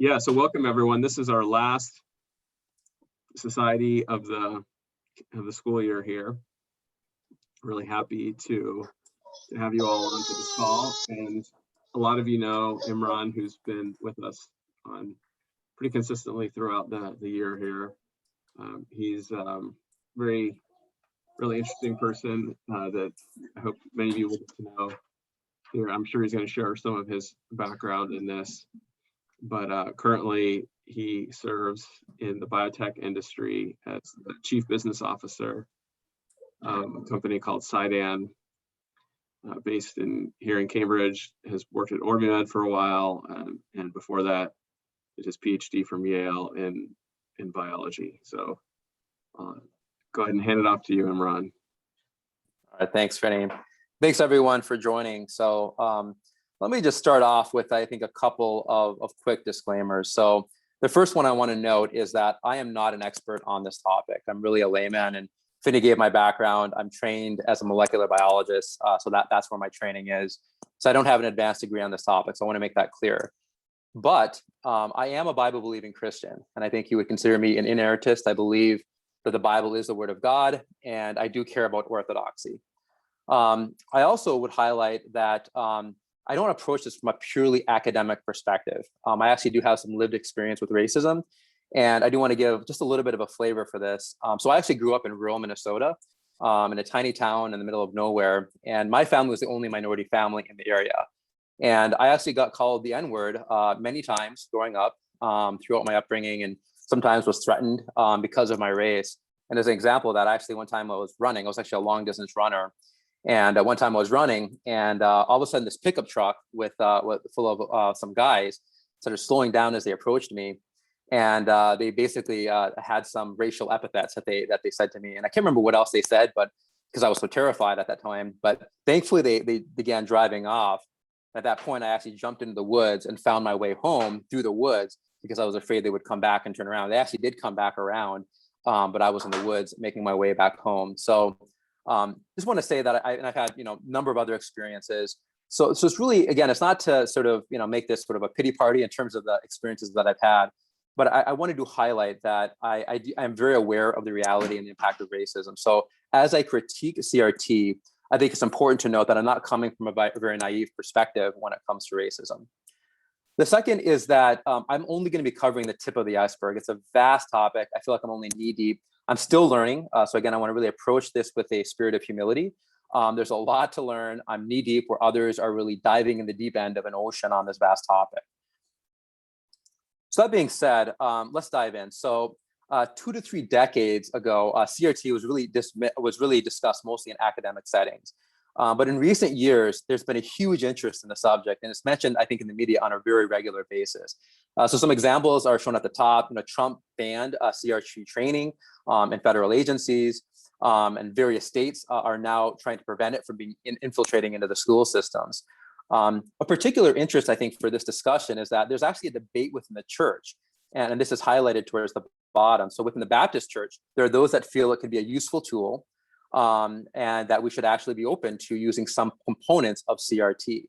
Yeah, so welcome everyone. This is our last society of the school year here. Really happy to have you all onto this call, and a lot of you know Imran, who's been with us on pretty consistently throughout the year here. He's really interesting person that I hope many of you will get to know here. I'm sure he's going to share some of his background in this, but currently he serves in the biotech industry as the chief business officer of a company called Cydan, based here in Cambridge. Has worked at OrbiMed for a while, and before that did his PhD from Yale in biology. So go ahead and hand it off to you, Imran. All right, thanks, Vinny. Thanks everyone for joining. So let me just start off with, I think, a couple of quick disclaimers. So the first one I want to note is that I am not an expert on this topic. I'm really a layman, and Vinny gave my background. I'm trained as a molecular biologist, so that's where my training is. So I don't have an advanced degree on this topic, so I want to make that clear. But I am a Bible-believing Christian, and I think you would consider me an inerrantist. I believe that the Bible is the Word of God, and I do care about orthodoxy. I also would highlight that I don't approach this from a purely academic perspective. I actually do have some lived experience with racism, and I do want to give just a little bit of a flavor for this. So I actually grew up in rural Minnesota, in a tiny town in the middle of nowhere, and my family was the only minority family in the area. And I actually got called the N-word many times growing up throughout my upbringing, and sometimes was threatened because of my race. And as an example of that, actually one time I was running. I was actually a long distance runner. And one time I was running, and all of a sudden this pickup truck full of some guys started slowing down as they approached me. And they basically had some racial epithets that they said to me. And I can't remember what else they said, but because I was so terrified at that time. But thankfully they began driving off. At that point, I actually jumped into the woods and found my way home through the woods because I was afraid they would come back and turn around. They actually did come back around, but I was in the woods making my way back home. So just want to say that I've had, a number of other experiences. So it's really, again, it's not to sort of, make this sort of a pity party in terms of the experiences that I've had, but I wanted to highlight that I'm very aware of the reality and the impact of racism. So as I critique CRT, I think it's important to note that I'm not coming from a very naive perspective when it comes to racism. The second is that I'm only going to be covering the tip of the iceberg. It's a vast topic. I feel like I'm only knee deep. I'm still learning. So again, I want to really approach this with a spirit of humility. There's a lot to learn. I'm knee deep where others are really diving in the deep end of an ocean on this vast topic. So that being said, let's dive in. So 2 to 3 decades ago, CRT was really discussed mostly in academic settings. But in recent years, there's been a huge interest in the subject, and it's mentioned, I think, in the media on a very regular basis. So some examples are shown at the top. Trump banned CRT training in federal agencies, and various states are now trying to prevent it from being infiltrating into the school systems. A particular interest, I think, for this discussion is that there's actually a debate within the church, and this is highlighted towards the bottom. So within the Baptist church, there are those that feel it could be a useful tool, and that we should actually be open to using some components of CRT.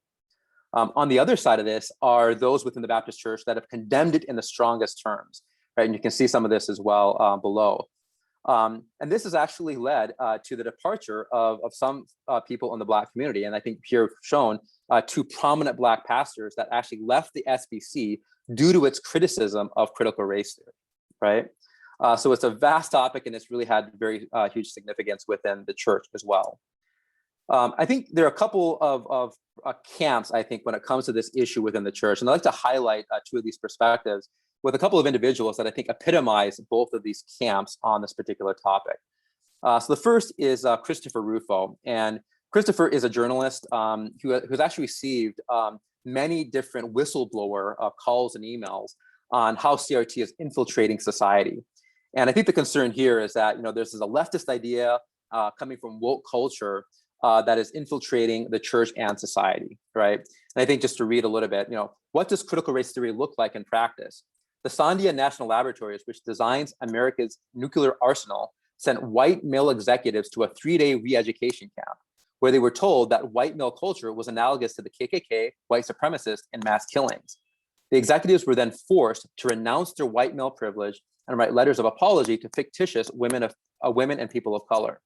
On the other side of this are those within the Baptist church that have condemned it in the strongest terms, right? And you can see some of this as well below. And this has actually led to the departure of some people in the Black community. And I think here shown 2 prominent Black pastors that actually left the SBC due to its criticism of critical race theory, right? So it's a vast topic, and it's really had very huge significance within the church as well. I think there are a couple of camps, I think, when it comes to this issue within the church. And I'd like to highlight 2 of these perspectives with a couple of individuals that I think epitomize both of these camps on this particular topic. So the first is Christopher Rufo. And Christopher is a journalist who's actually received many different whistleblower calls and emails on how CRT is infiltrating society. And I think the concern here is that, there's a leftist idea coming from woke culture that is infiltrating the church and society, right? And I think just to read a little bit, what does critical race theory look like in practice? The Sandia National Laboratories, which designs America's nuclear arsenal, sent white male executives to a 3-day re-education camp where they were told that white male culture was analogous to the KKK, white supremacists, and mass killings. The executives were then forced to renounce their white male privilege and write letters of apology to fictitious women and people of color.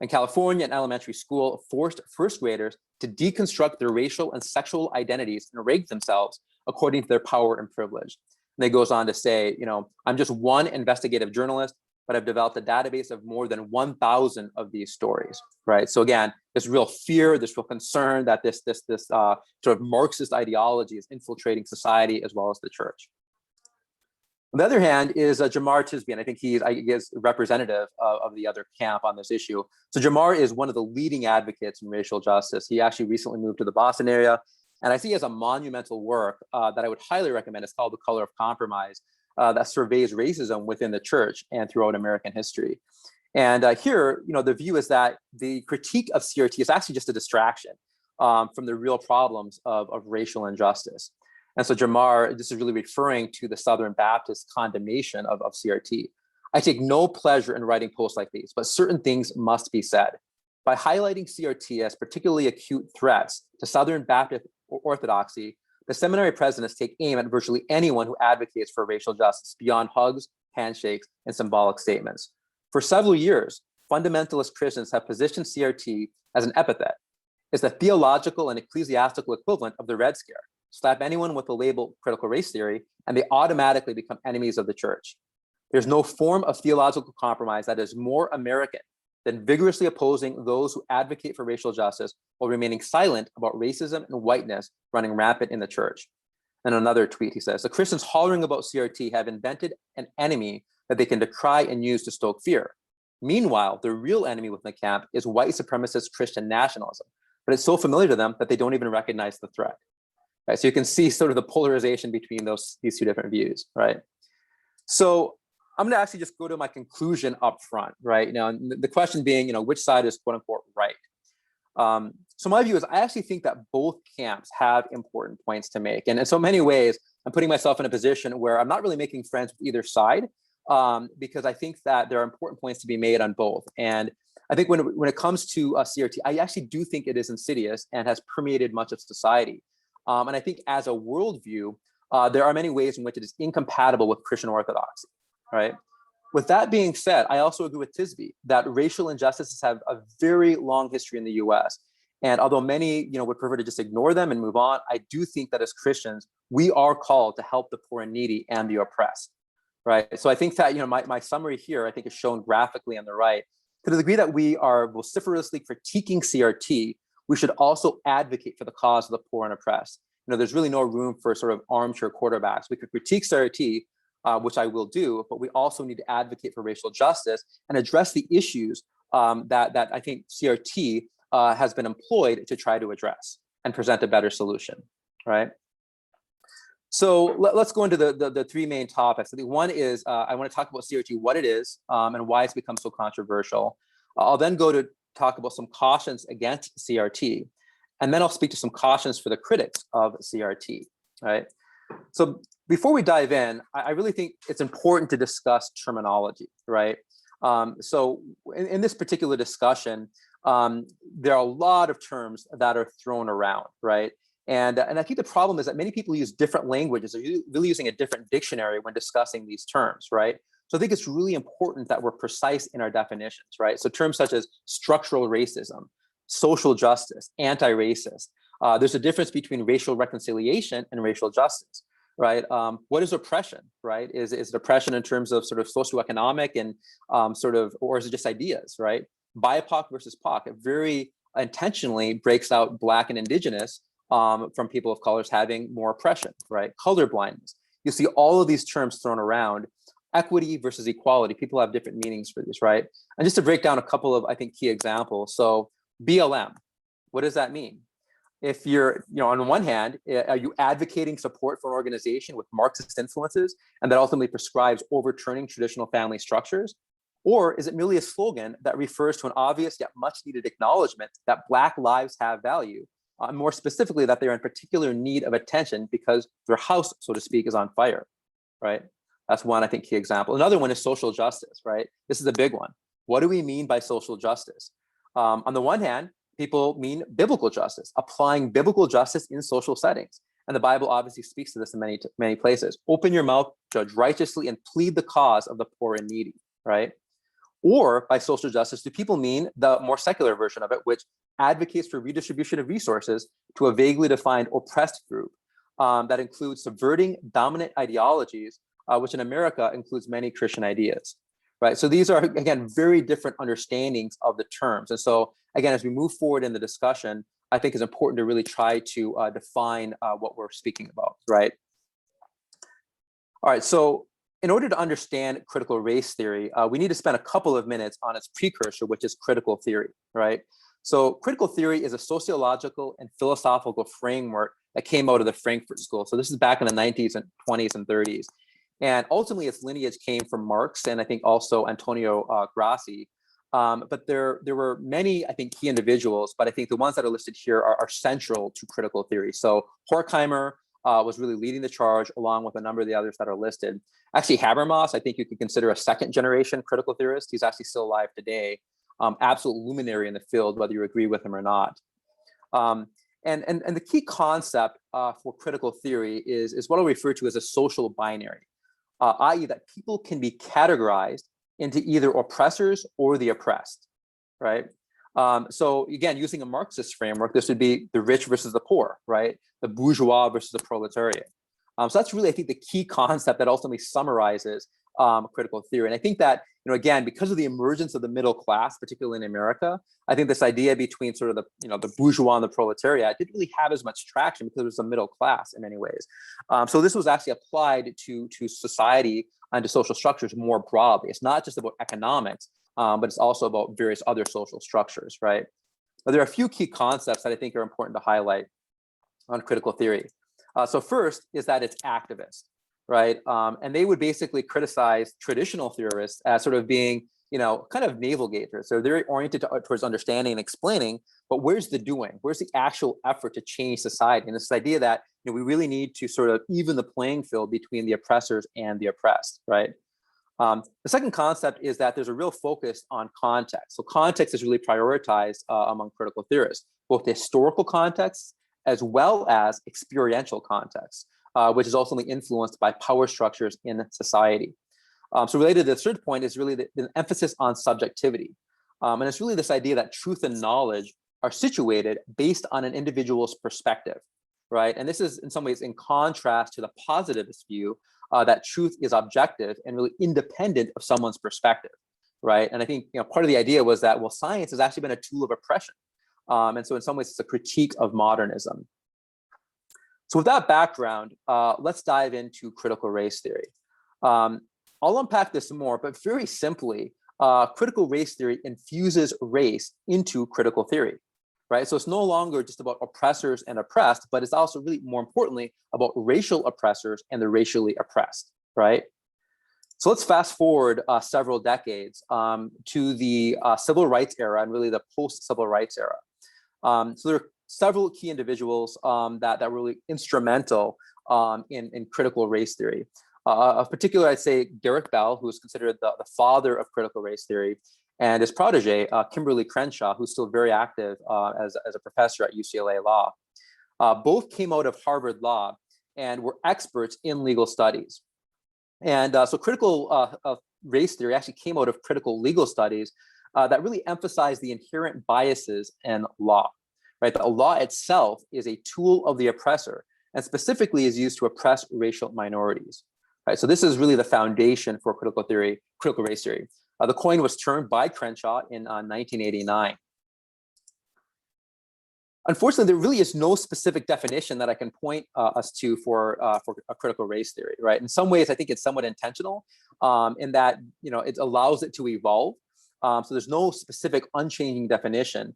In California, an elementary school forced first graders to deconstruct their racial and sexual identities and rank themselves according to their power and privilege. And it goes on to say, I'm just one investigative journalist, but I've developed a database of more than 1,000 of these stories, right? So again, this real fear, this real concern that this sort of Marxist ideology is infiltrating society as well as the church. On the other hand is Jemar Tisby, and I think he's, representative of the other camp on this issue. So Jemar is one of the leading advocates in racial justice. He actually recently moved to the Boston area, and I see he has a monumental work that I would highly recommend. It's called The Color of Compromise, that surveys racism within the church and throughout American history. And here, the view is that the critique of CRT is actually just a distraction from the real problems of racial injustice. And so Jemar, this is really referring to the Southern Baptist condemnation of CRT. I take no pleasure in writing posts like these, but certain things must be said. By highlighting CRT as particularly acute threats to Southern Baptist orthodoxy, the seminary presidents take aim at virtually anyone who advocates for racial justice beyond hugs, handshakes, and symbolic statements. For several years, fundamentalist Christians have positioned CRT as an epithet. It's the theological and ecclesiastical equivalent of the Red Scare. Slap anyone with the label critical race theory, and they automatically become enemies of the church. There's no form of theological compromise that is more American than vigorously opposing those who advocate for racial justice while remaining silent about racism and whiteness running rampant in the church. And another tweet, he says, the Christians hollering about CRT have invented an enemy that they can decry and use to stoke fear. Meanwhile, the real enemy within the camp is white supremacist Christian nationalism, but it's so familiar to them that they don't even recognize the threat. Right? So you can see sort of the polarization between these two different views, right? So I'm going to actually just go to my conclusion up front, right? The question being, which side is quote unquote right? So my view is I actually think that both camps have important points to make. And in so many ways, I'm putting myself in a position where I'm not really making friends with either side because I think that there are important points to be made on both. And I think when it comes to CRT, I actually do think it is insidious and has permeated much of society. And I think as a worldview, there are many ways in which it is incompatible with Christian orthodoxy, right? With that being said, I also agree with Tisby that racial injustices have a very long history in the US. And although many would prefer to just ignore them and move on, I do think that as Christians, we are called to help the poor and needy and the oppressed, right? So I think that my summary here, I think is shown graphically on the right. To the degree that we are vociferously critiquing CRT, we should also advocate for the cause of the poor and oppressed. There's really no room for sort of armchair quarterbacks. We could critique CRT, which I will do, but we also need to advocate for racial justice and address the issues that I think CRT has been employed to try to address and present a better solution, right? So let's go into the three main topics. I think one is I want to talk about CRT, what it is, and why it's become so controversial. I'll then go to talk about some cautions against CRT, and then I'll speak to some cautions for the critics of CRT, right? So before we dive in, I really think it's important to discuss terminology, right? So in this particular discussion, there are a lot of terms that are thrown around, right? And I think the problem is that many people use different languages. They're really using a different dictionary when discussing these terms, right? So I think it's really important that we're precise in our definitions, right? So terms such as structural racism, social justice, anti-racist. There's a difference between racial reconciliation and racial justice, right? What is oppression, right? Is it oppression in terms of sort of socioeconomic and or is it just ideas, right? BIPOC versus POC, it very intentionally breaks out Black and Indigenous from people of colors having more oppression, right? Colorblindness. You see all of these terms thrown around. Equity versus equality. People have different meanings for this, right? And just to break down a couple of, I think, key examples. So BLM, what does that mean? If you're, on one hand, are you advocating support for an organization with Marxist influences and that ultimately prescribes overturning traditional family structures? Or is it merely a slogan that refers to an obvious yet much needed acknowledgement that Black lives have value? And more specifically, that they're in particular need of attention because their house, so to speak, is on fire, right? That's one, I think, key example. Another one is social justice, right? This is a big one. What do we mean by social justice? On the one hand, people mean biblical justice, applying biblical justice in social settings. And the Bible obviously speaks to this in many places. Open your mouth, judge righteously, and plead the cause of the poor and needy, right? Or by social justice, do people mean the more secular version of it, which advocates for redistribution of resources to a vaguely defined oppressed group that includes subverting dominant ideologies, which in America includes many Christian ideas, right? So these are, again, very different understandings of the terms. And so, again, as we move forward in the discussion, I think it's important to really try to define what we're speaking about, right? All right, so in order to understand critical race theory, we need to spend a couple of minutes on its precursor, which is critical theory, right? So critical theory is a sociological and philosophical framework that came out of the Frankfurt School. So this is back in the 1920s and 20s and 30s. And ultimately, its lineage came from Marx and I think also Antonio Grassi. But there were many, I think, key individuals, but I think the ones that are listed here are central to critical theory. So Horkheimer was really leading the charge along with a number of the others that are listed. Actually, Habermas, I think you could consider a second generation critical theorist. He's actually still alive today. Absolute luminary in the field, whether you agree with him or not. And the key concept for critical theory is what I'll refer to as a social binary, i.e. that people can be categorized into either oppressors or the oppressed, right? So again, using a Marxist framework, this would be the rich versus the poor, right? The bourgeois versus the proletariat. So that's really, I think, the key concept that ultimately summarizes critical theory. And I think that, again, because of the emergence of the middle class, particularly in America, I think this idea between sort of the bourgeois and the proletariat didn't really have as much traction because it was a middle class in many ways. So this was actually applied to society and to social structures more broadly. It's not just about economics, but it's also about various other social structures, right? But there are a few key concepts that I think are important to highlight on critical theory. So first is that it's activist, right? And they would basically criticize traditional theorists as sort of being, kind of navel gazers. So they're oriented towards understanding and explaining, but where's the doing? Where's the actual effort to change society? And this idea that we really need to sort of even the playing field between the oppressors and the oppressed, right? The second concept is that there's a real focus on context. So context is really prioritized among critical theorists, both the historical context as well as experiential context, which is ultimately influenced by power structures in society. So related to the third point is really the emphasis on subjectivity. And it's really this idea that truth and knowledge are situated based on an individual's perspective, right? And this is in some ways in contrast to the positivist view that truth is objective and really independent of someone's perspective, right? And I think part of the idea was that, well, science has actually been a tool of oppression. And so in some ways, it's a critique of modernism. So with that background, let's dive into critical race theory. I'll unpack this more, but very simply, critical race theory infuses race into critical theory, right? So it's no longer just about oppressors and oppressed, but it's also really more importantly about racial oppressors and the racially oppressed, right? So let's fast forward several decades to the civil rights era and really the post-civil rights era. So there are several key individuals that were really instrumental in critical race theory. Of particular, I'd say Derek Bell, who is considered the father of critical race theory, and his protege, Kimberly Crenshaw, who's still very active as a professor at UCLA Law. Both came out of Harvard Law and were experts in legal studies. And so critical race theory actually came out of critical legal studies that really emphasize the inherent biases in law, right? The law itself is a tool of the oppressor and specifically is used to oppress racial minorities, right? So this is really the foundation for critical race theory. The coin was turned by Crenshaw in 1989. Unfortunately, there really is no specific definition that I can point us to for a critical race theory, right? In some ways, I think it's somewhat intentional in that it allows it to evolve. So there's no specific unchanging definition.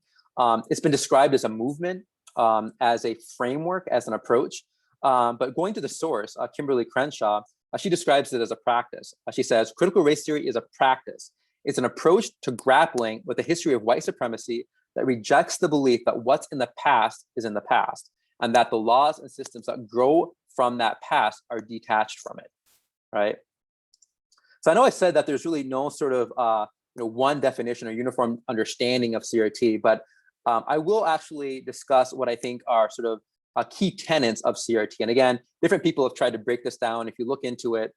It's been described as a movement, as a framework, as an approach. But going to the source, Kimberly Crenshaw, she describes it as a practice. She says, critical race theory is a practice. It's an approach to grappling with the history of white supremacy that rejects the belief that what's in the past is in the past, and that the laws and systems that grow from that past are detached from it, right? So I know I said that there's really no sort of one definition or uniform understanding of CRT, but I will actually discuss what I think are sort of key tenets of CRT. And again, different people have tried to break this down. If you look into it,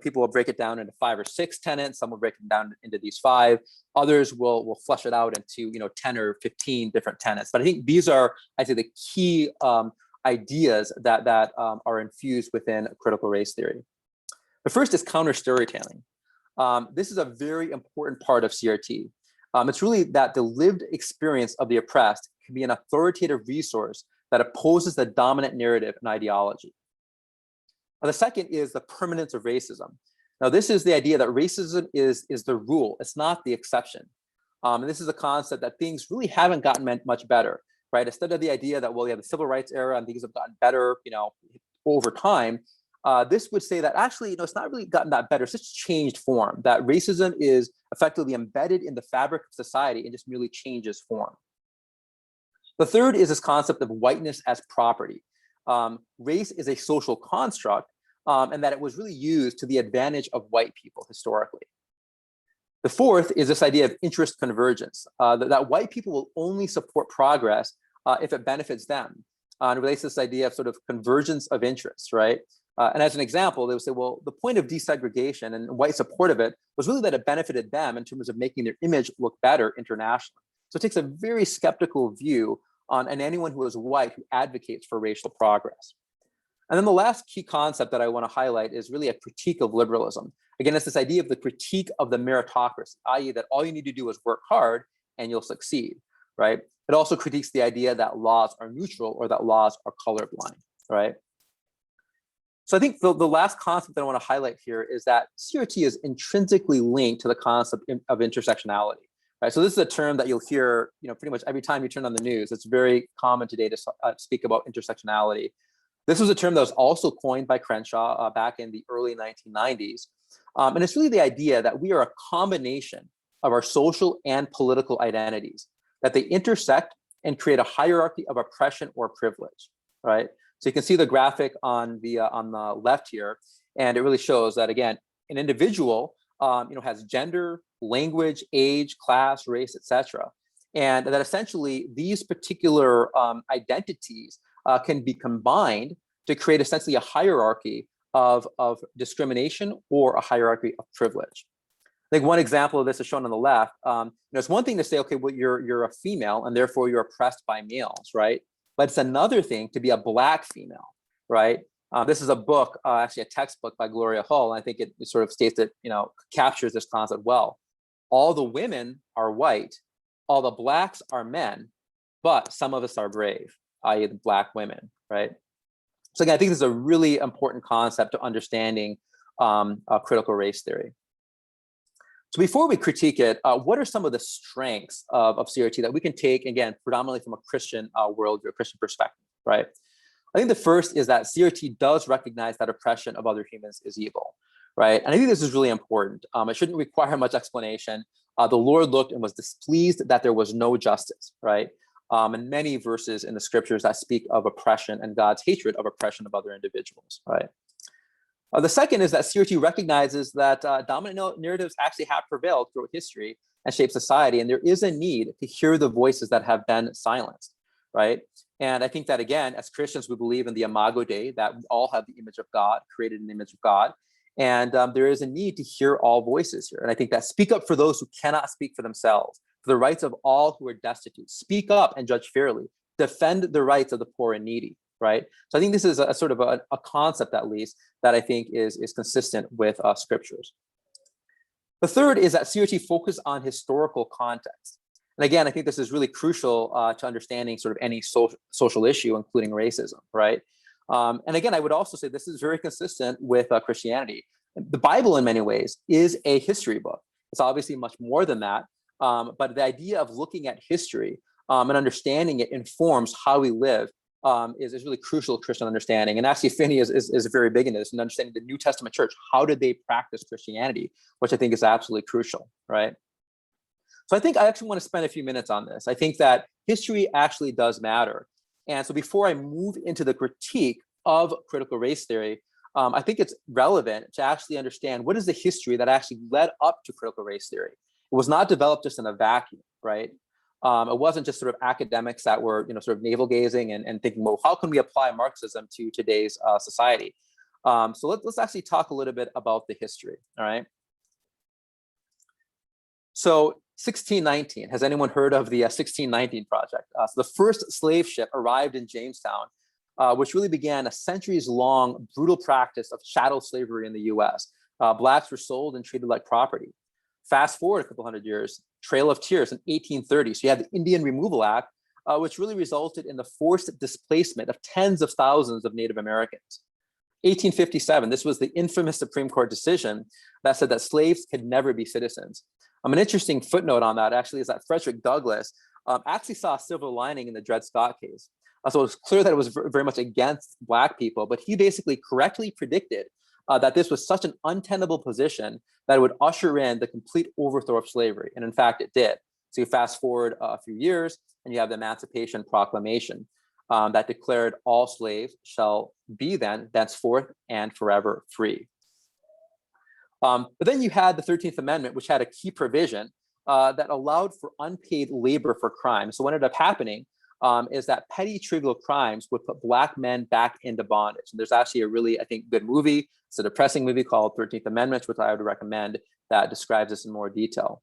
people will break it down into 5 or 6 tenets. Some will break it down into these 5. Others will flesh it out into 10 or 15 different tenets. But I think these are, I'd say, the key ideas that are infused within critical race theory. The first is counter storytelling. This is a very important part of CRT. It's really that the lived experience of the oppressed can be an authoritative resource that opposes the dominant narrative and ideology. The second is the permanence of racism. Now, this is the idea that racism is the rule. It's not the exception. And this is a concept that things really haven't gotten much better, right? Instead of the idea that, well, you have the civil rights era and things have gotten better, over time, this would say that actually, it's not really gotten that better. It's just changed form, that racism is effectively embedded in the fabric of society and just merely changes form. The third is this concept of whiteness as property. Race is a social construct, and that it was really used to the advantage of white people historically. The fourth is this idea of interest convergence, that white people will only support progress if it benefits them. It relates to this idea of sort of convergence of interests, right? And as an example, they would say, well, the point of desegregation and white support of it was really that it benefited them in terms of making their image look better internationally. So it takes a very skeptical view on anyone who is white who advocates for racial progress. And then the last key concept that I want to highlight is really a critique of liberalism. Again, it's this idea of the critique of the meritocracy, i.e. that all you need to do is work hard and you'll succeed, right? It also critiques the idea that laws are neutral or that laws are colorblind, right? So I think the last concept that I want to highlight here is that CRT is intrinsically linked to the concept of intersectionality. Right, so this is a term that you'll hear, pretty much every time you turn on the news. It's very common today to speak about intersectionality. This was a term that was also coined by Crenshaw back in the early 1990s. And it's really the idea that we are a combination of our social and political identities, that they intersect and create a hierarchy of oppression or privilege, right? So you can see the graphic on the left here, and it really shows that, again, an individual has gender, language, age, class, race, etc. And that essentially these particular identities can be combined to create essentially a hierarchy of discrimination or a hierarchy of privilege. I think one example of this is shown on the left. It's one thing to say, okay, well, you're a female and therefore you're oppressed by males, right? But it's another thing to be a Black female, right? This is a book, actually a textbook by Gloria Hull. And I think it sort of states that, captures this concept well. All the women are white, all the Blacks are men, but some of us are brave, i.e. the Black women, right? So again, I think this is a really important concept to understanding critical race theory. So before we critique it, what are some of the strengths of CRT that we can take, again, predominantly from a Christian worldview, a Christian perspective, right? I think the first is that CRT does recognize that oppression of other humans is evil, right? And I think this is really important. It shouldn't require much explanation. The Lord looked and was displeased that there was no justice, right? And many verses in the scriptures that speak of oppression and God's hatred of oppression of other individuals, right? The second is that CRT recognizes that dominant narratives actually have prevailed throughout history and shaped society, and there is a need to hear the voices that have been silenced, right? And I think that, again, as Christians, we believe in the Imago Dei, that we all have the image of God, created in the image of God. And there is a need to hear all voices here. And I think that speak up for those who cannot speak for themselves, for the rights of all who are destitute. Speak up and judge fairly. Defend the rights of the poor and needy, right? So I think this is a sort of a concept, at least, that I think is consistent with scriptures. The third is that CRT focus on historical context. And again, I think this is really crucial to understanding sort of any social issue, including racism, right? And again, I would also say this is very consistent with Christianity. The Bible, in many ways, is a history book. It's obviously much more than that, but the idea of looking at history and understanding it informs how we live is really crucial Christian understanding. And actually, Finney is very big in this and understanding the New Testament church. How did they practice Christianity, which I think is absolutely crucial, right? So I think I actually want to spend a few minutes on this. I think that history actually does matter. And so before I move into the critique of critical race theory, I think it's relevant to actually understand what is the history that actually led up to critical race theory. It was not developed just in a vacuum, right? It wasn't just sort of academics that were, sort of navel gazing and thinking, well, how can we apply Marxism to today's society? So let's actually talk a little bit about the history. All right. So 1619, has anyone heard of the 1619 Project? So the first slave ship arrived in Jamestown, which really began a centuries-long brutal practice of chattel slavery in the US. Blacks were sold and treated like property. Fast forward a couple hundred years, Trail of Tears in 1830. So you had the Indian Removal Act, which really resulted in the forced displacement of tens of thousands of Native Americans. 1857, this was the infamous Supreme Court decision that said that slaves could never be citizens. An interesting footnote on that actually is that Frederick Douglass actually saw a silver lining in the Dred Scott case. So it was clear that it was very much against Black people, but he basically correctly predicted that this was such an untenable position that it would usher in the complete overthrow of slavery. And in fact, it did. So you fast forward a few years and you have the Emancipation Proclamation that declared all slaves shall be thenceforth and forever free. But then you had the 13th Amendment, which had a key provision that allowed for unpaid labor for crime. So what ended up happening is that petty trivial crimes would put Black men back into bondage. And there's actually a really, I think, good movie. It's a depressing movie called 13th Amendment, which I would recommend, that describes this in more detail.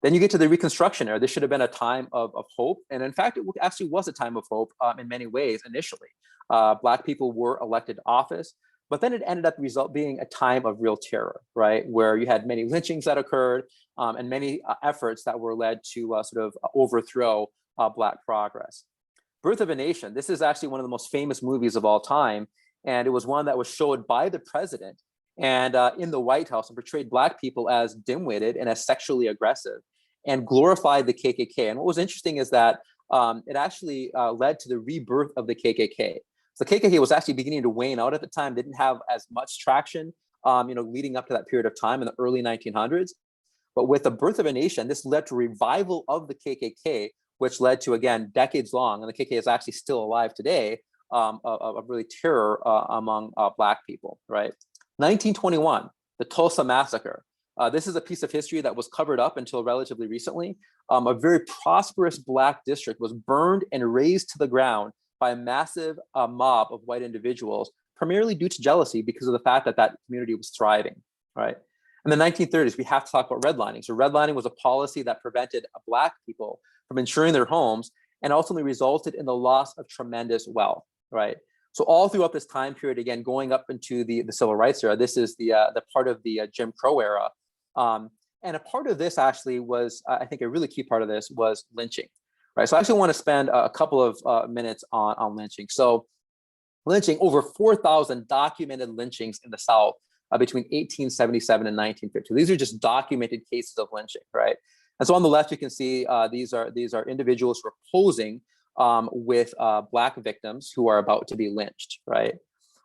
Then you get to the Reconstruction era. This should have been a time of hope. And in fact, it actually was a time of hope in many ways initially. Black people were elected to office, but then it ended up being a time of real terror, right? Where you had many lynchings that occurred and many efforts that were led to sort of overthrow Black progress. Birth of a Nation, this is actually one of the most famous movies of all time. And it was one that was showed by the president and in the White House and portrayed Black people as dim-witted and as sexually aggressive and glorified the KKK. And what was interesting is that it actually led to the rebirth of the KKK. So the KKK was actually beginning to wane out at the time, didn't have as much traction, leading up to that period of time in the early 1900s. But with the Birth of a Nation, this led to revival of the KKK, which led to, again, decades long, and the KKK is actually still alive today, of really terror among Black people, right? 1921, the Tulsa Massacre. This is a piece of history that was covered up until relatively recently. A very prosperous Black district was burned and razed to the ground by a massive mob of white individuals, primarily due to jealousy because of the fact that that community was thriving, right? In the 1930s, we have to talk about redlining. So redlining was a policy that prevented Black people from insuring their homes and ultimately resulted in the loss of tremendous wealth, right? So all throughout this time period, again, going up into the civil rights era, this is the part of the Jim Crow era. And a part of this actually was, I think a really key part of this was lynching, right? So I actually want to spend a couple of minutes on lynching. So lynching, over 4,000 documented lynchings in the South between 1877 and 1950. These are just documented cases of lynching, right? And so on the left, you can see these are individuals who are posing with Black victims who are about to be lynched, right?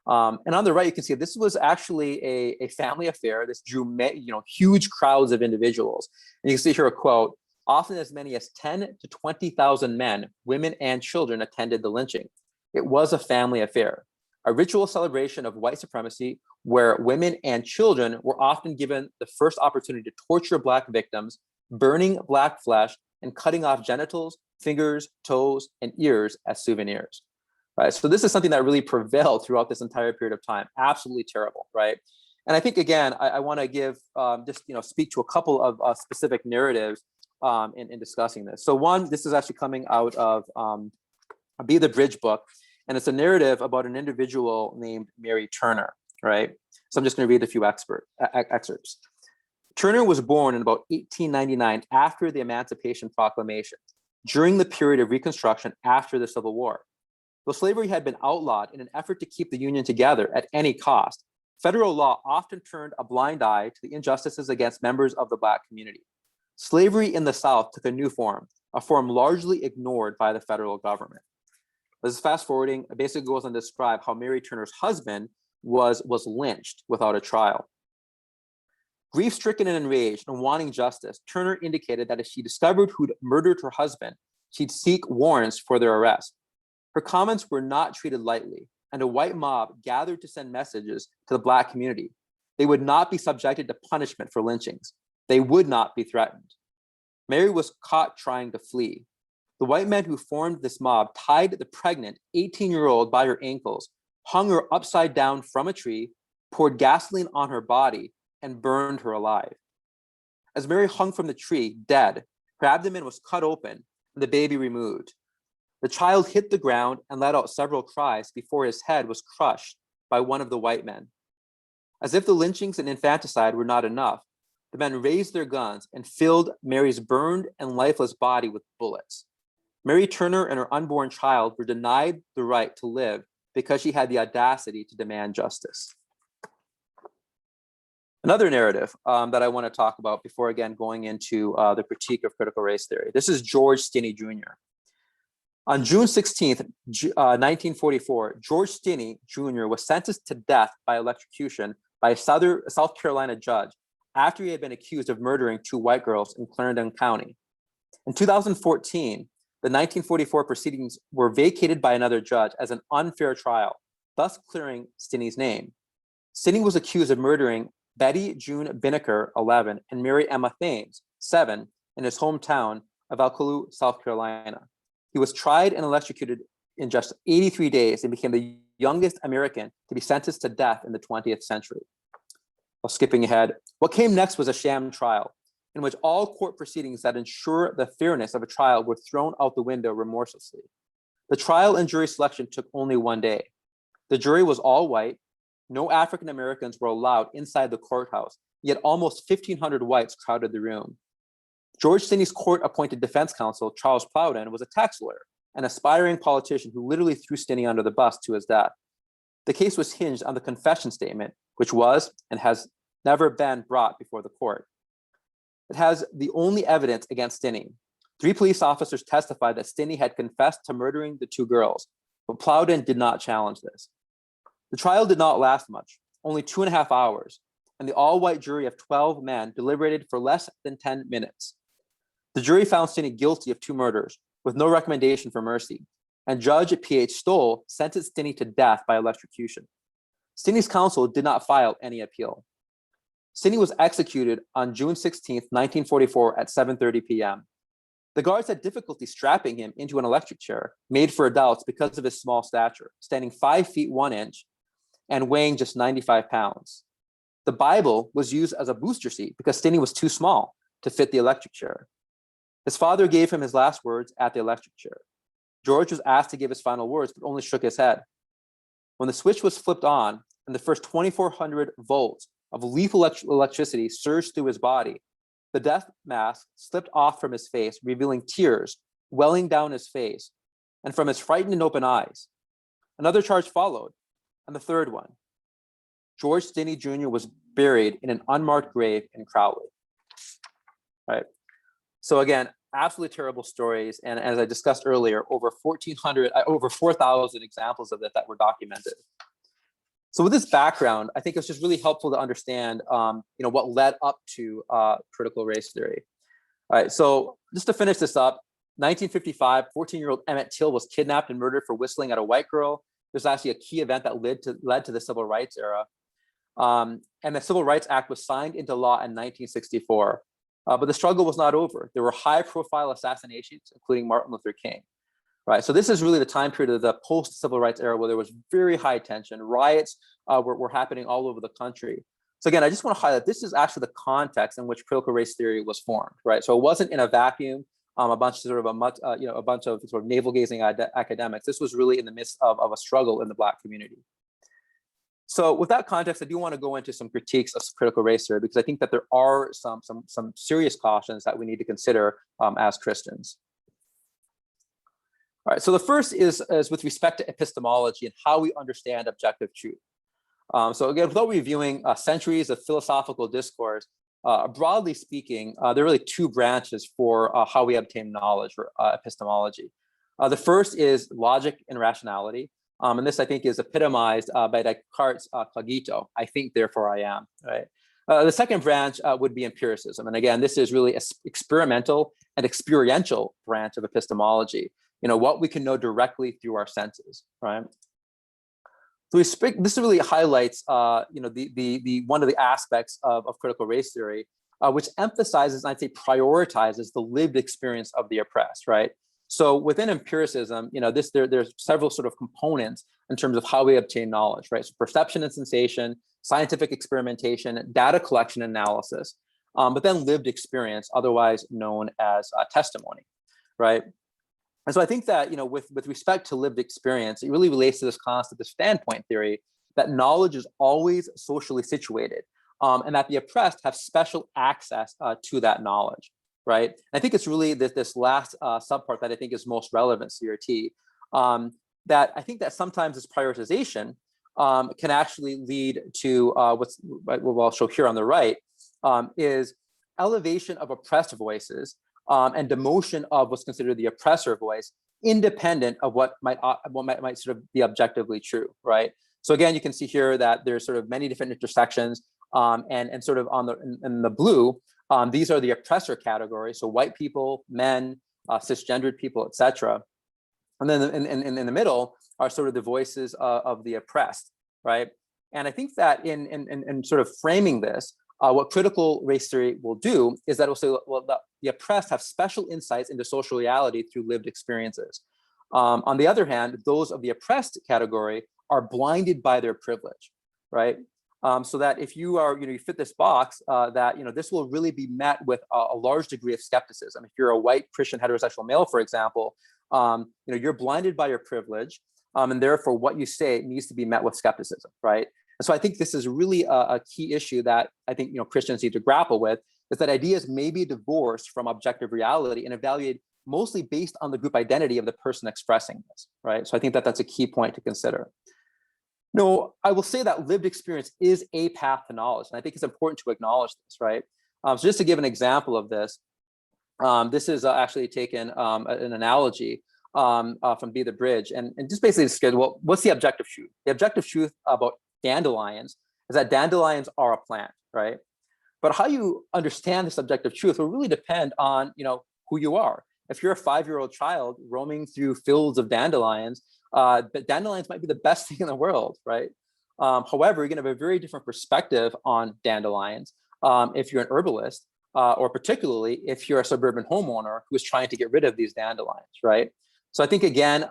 And on the right, you can see this was actually a family affair. This drew huge crowds of individuals. And you can see here a quote: "Often as many as 10 to 20,000 men, women, and children attended the lynching. It was a family affair, a ritual celebration of white supremacy where women and children were often given the first opportunity to torture Black victims, burning Black flesh and cutting off genitals, fingers, toes, and ears as souvenirs." Right. So this is something that really prevailed throughout this entire period of time. Absolutely terrible, right? And I think, again, I want to give speak to a couple of specific narratives in discussing this. So one, this is actually coming out of Be the Bridge book, and it's a narrative about an individual named Mary Turner, right? So I'm just going to read a few excerpts. Turner was born in about 1899 after the Emancipation Proclamation, during the period of Reconstruction after the Civil War. Though slavery had been outlawed in an effort to keep the Union together at any cost, federal law often turned a blind eye to the injustices against members of the Black community. Slavery in the South took a new form, a form largely ignored by the federal government. This is fast forwarding. It basically goes on to describe how Mary Turner's husband was lynched without a trial. Grief-stricken and enraged and wanting justice, Turner indicated that if she discovered who'd murdered her husband, she'd seek warrants for their arrest. Her comments were not treated lightly, and a white mob gathered to send messages to the Black community. They would not be subjected to punishment for lynchings. They would not be threatened. Mary was caught trying to flee. The white men who formed this mob tied the pregnant 18-year-old by her ankles, hung her upside down from a tree, poured gasoline on her body, and burned her alive. As Mary hung from the tree, dead, her abdomen was cut open and the baby removed. The child hit the ground and let out several cries before his head was crushed by one of the white men. As if the lynchings and infanticide were not enough, the men raised their guns and filled Mary's burned and lifeless body with bullets. Mary Turner and her unborn child were denied the right to live because she had the audacity to demand justice. Another narrative that I want to talk about before, again, going into the critique of critical race theory. This is George Stinney Jr. On June 16th, 1944, George Stinney Jr. was sentenced to death by electrocution by a South Carolina judge after he had been accused of murdering 2 white girls in Clarendon County. In 2014, the 1944 proceedings were vacated by another judge as an unfair trial, thus clearing Stinney's name. Stinney was accused of murdering Betty June Binnicker, 11, and Mary Emma Thames, 7, in his hometown of Alcolu, South Carolina. He was tried and electrocuted in just 83 days and became the youngest American to be sentenced to death in the 20th century. Well, skipping ahead, what came next was a sham trial in which all court proceedings that ensure the fairness of a trial were thrown out the window remorselessly. The trial and jury selection took only 1 day. The jury was all white. No African Americans were allowed inside the courthouse, yet almost 1,500 whites crowded the room. George Stinney's court-appointed defense counsel, Charles Plowden, was a tax lawyer, an aspiring politician who literally threw Stinney under the bus to his death. The case was hinged on the confession statement, which was and has never been brought before the court. It has the only evidence against Stinney. 3 police officers testified that Stinney had confessed to murdering the 2 girls, but Plowden did not challenge this. The trial did not last much, only 2.5 hours, and the all-white jury of 12 men deliberated for less than 10 minutes. The jury found Stinney guilty of 2 murders, with no recommendation for mercy, and Judge P.H. Stoll sentenced Stinney to death by electrocution. Stinney's counsel did not file any appeal. Stinney was executed on June 16, 1944 at 7:30 p.m. The guards had difficulty strapping him into an electric chair made for adults because of his small stature, standing 5 feet 1 inch and weighing just 95 pounds. The Bible was used as a booster seat because Stinney was too small to fit the electric chair. His father gave him his last words at the electric chair. George was asked to give his final words, but only shook his head. When the switch was flipped on and the first 2,400 volts of lethal electricity surged through his body, the death mask slipped off from his face, revealing tears welling down his face and from his frightened and open eyes. Another charge followed, and the third one. George Stinney Jr. was buried in an unmarked grave in Crowley. Right. So again, absolutely terrible stories. And as I discussed earlier, over 4,000 examples of that were documented. So with this background, I think it's just really helpful to understand, what led up to critical race theory. All right, so just to finish this up, 1955, 14-year-old Emmett Till was kidnapped and murdered for whistling at a white girl. There's actually a key event that led to the Civil Rights era. And the Civil Rights Act was signed into law in 1964. But the struggle was not over. There were high-profile assassinations, including Martin Luther King. Right, so this is really the time period of the post-civil rights era where there was very high tension. Riots were happening all over the country. So again, I just want to highlight this is actually the context in which critical race theory was formed. Right, so it wasn't in a vacuum. A bunch of navel-gazing academics. This was really in the midst of a struggle in the Black community. So with that context, I do want to go into some critiques of critical race theory because I think that there are some serious cautions that we need to consider as Christians. All right, so the first is with respect to epistemology and how we understand objective truth. So again, without reviewing centuries of philosophical discourse, broadly speaking, there are really 2 branches for how we obtain knowledge or epistemology. The first is logic and rationality. And this, I think, is epitomized by Descartes' cogito, I think, therefore I am, right? The second branch would be empiricism. And again, this is really an experimental and experiential branch of epistemology, what we can know directly through our senses, right? So this really highlights, the one of the aspects of critical race theory, which emphasizes, I'd say prioritizes the lived experience of the oppressed, right? So within empiricism, there's several sort of components in terms of how we obtain knowledge, right? So perception and sensation, scientific experimentation, data collection and analysis, but then lived experience, otherwise known as testimony, right? And so I think that, with respect to lived experience, it really relates to this concept of standpoint theory, that knowledge is always socially situated, and that the oppressed have special access to that knowledge, right? And I think it's really this last subpart that I think is most relevant, CRT, that I think that sometimes this prioritization can actually lead to what I'll show here on the right, is elevation of oppressed voices and demotion of what's considered the oppressor voice, independent of what might sort of be objectively true, right? So again, you can see here that there's sort of many different intersections, and sort of in the blue, these are the oppressor categories. So white people, men, cisgendered people, etc. And then in the middle are sort of the voices of the oppressed, right? And I think that in sort of framing this, what critical race theory will do is that it will say, well, the oppressed have special insights into social reality through lived experiences. On the other hand, those of the oppressed category are blinded by their privilege, right? So that if you are, you fit this box, that this will really be met with a large degree of skepticism. If you're a white Christian heterosexual male, for example, you're blinded by your privilege, and therefore what you say needs to be met with skepticism, right? And so I think this is really a key issue that I think Christians need to grapple with, is that ideas may be divorced from objective reality and evaluated mostly based on the group identity of the person expressing this, right? So I think that that's a key point to consider. No, I will say that lived experience is a path to knowledge, and I think it's important to acknowledge this, right? So just to give an example of this, this is actually taken an analogy from Be the Bridge, and just basically describe, well, what's the objective truth? The objective truth about dandelions is that dandelions are a plant, right? But how you understand this objective truth will really depend on who you are. If you're a 5-year-old child roaming through fields of dandelions, but dandelions might be the best thing in the world, right? However, you're going to have a very different perspective on dandelions if you're an herbalist, or particularly if you're a suburban homeowner who is trying to get rid of these dandelions, right? So I think, again,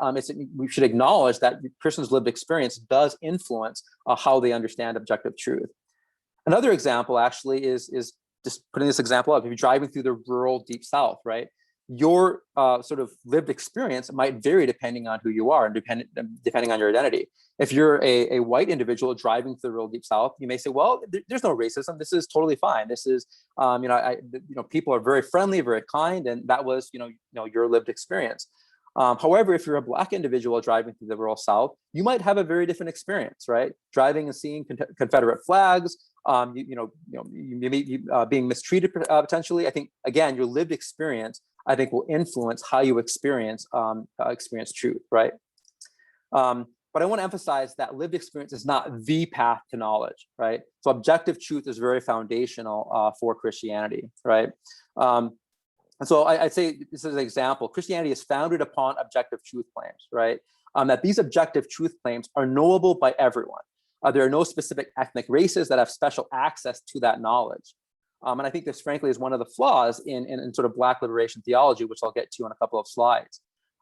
we should acknowledge that a person's lived experience does influence how they understand objective truth. Another example actually is just putting this example up. If you're driving through the rural deep South, right? Your sort of lived experience might vary depending on who you are and depending on your identity. If you're a white individual driving through the rural deep South, you may say, well, there's no racism. This is totally fine. This is, people are very friendly, very kind, and that was, your lived experience. However, if you're a Black individual driving through the rural South, you might have a very different experience, right? Driving and seeing Confederate flags, you may be being mistreated potentially. I think, again, your lived experience, I think, will influence how you experience truth, right? But I want to emphasize that lived experience is not the path to knowledge, right? So objective truth is very foundational for Christianity, right? And so I'd say, this is an example, Christianity is founded upon objective truth claims, right? That these objective truth claims are knowable by everyone. There are no specific ethnic races that have special access to that knowledge. And I think this, frankly, is one of the flaws in sort of Black liberation theology, which I'll get to in a couple of slides.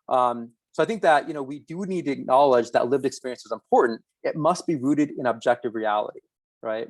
So I think that, we do need to acknowledge that lived experience is important. It must be rooted in objective reality, right?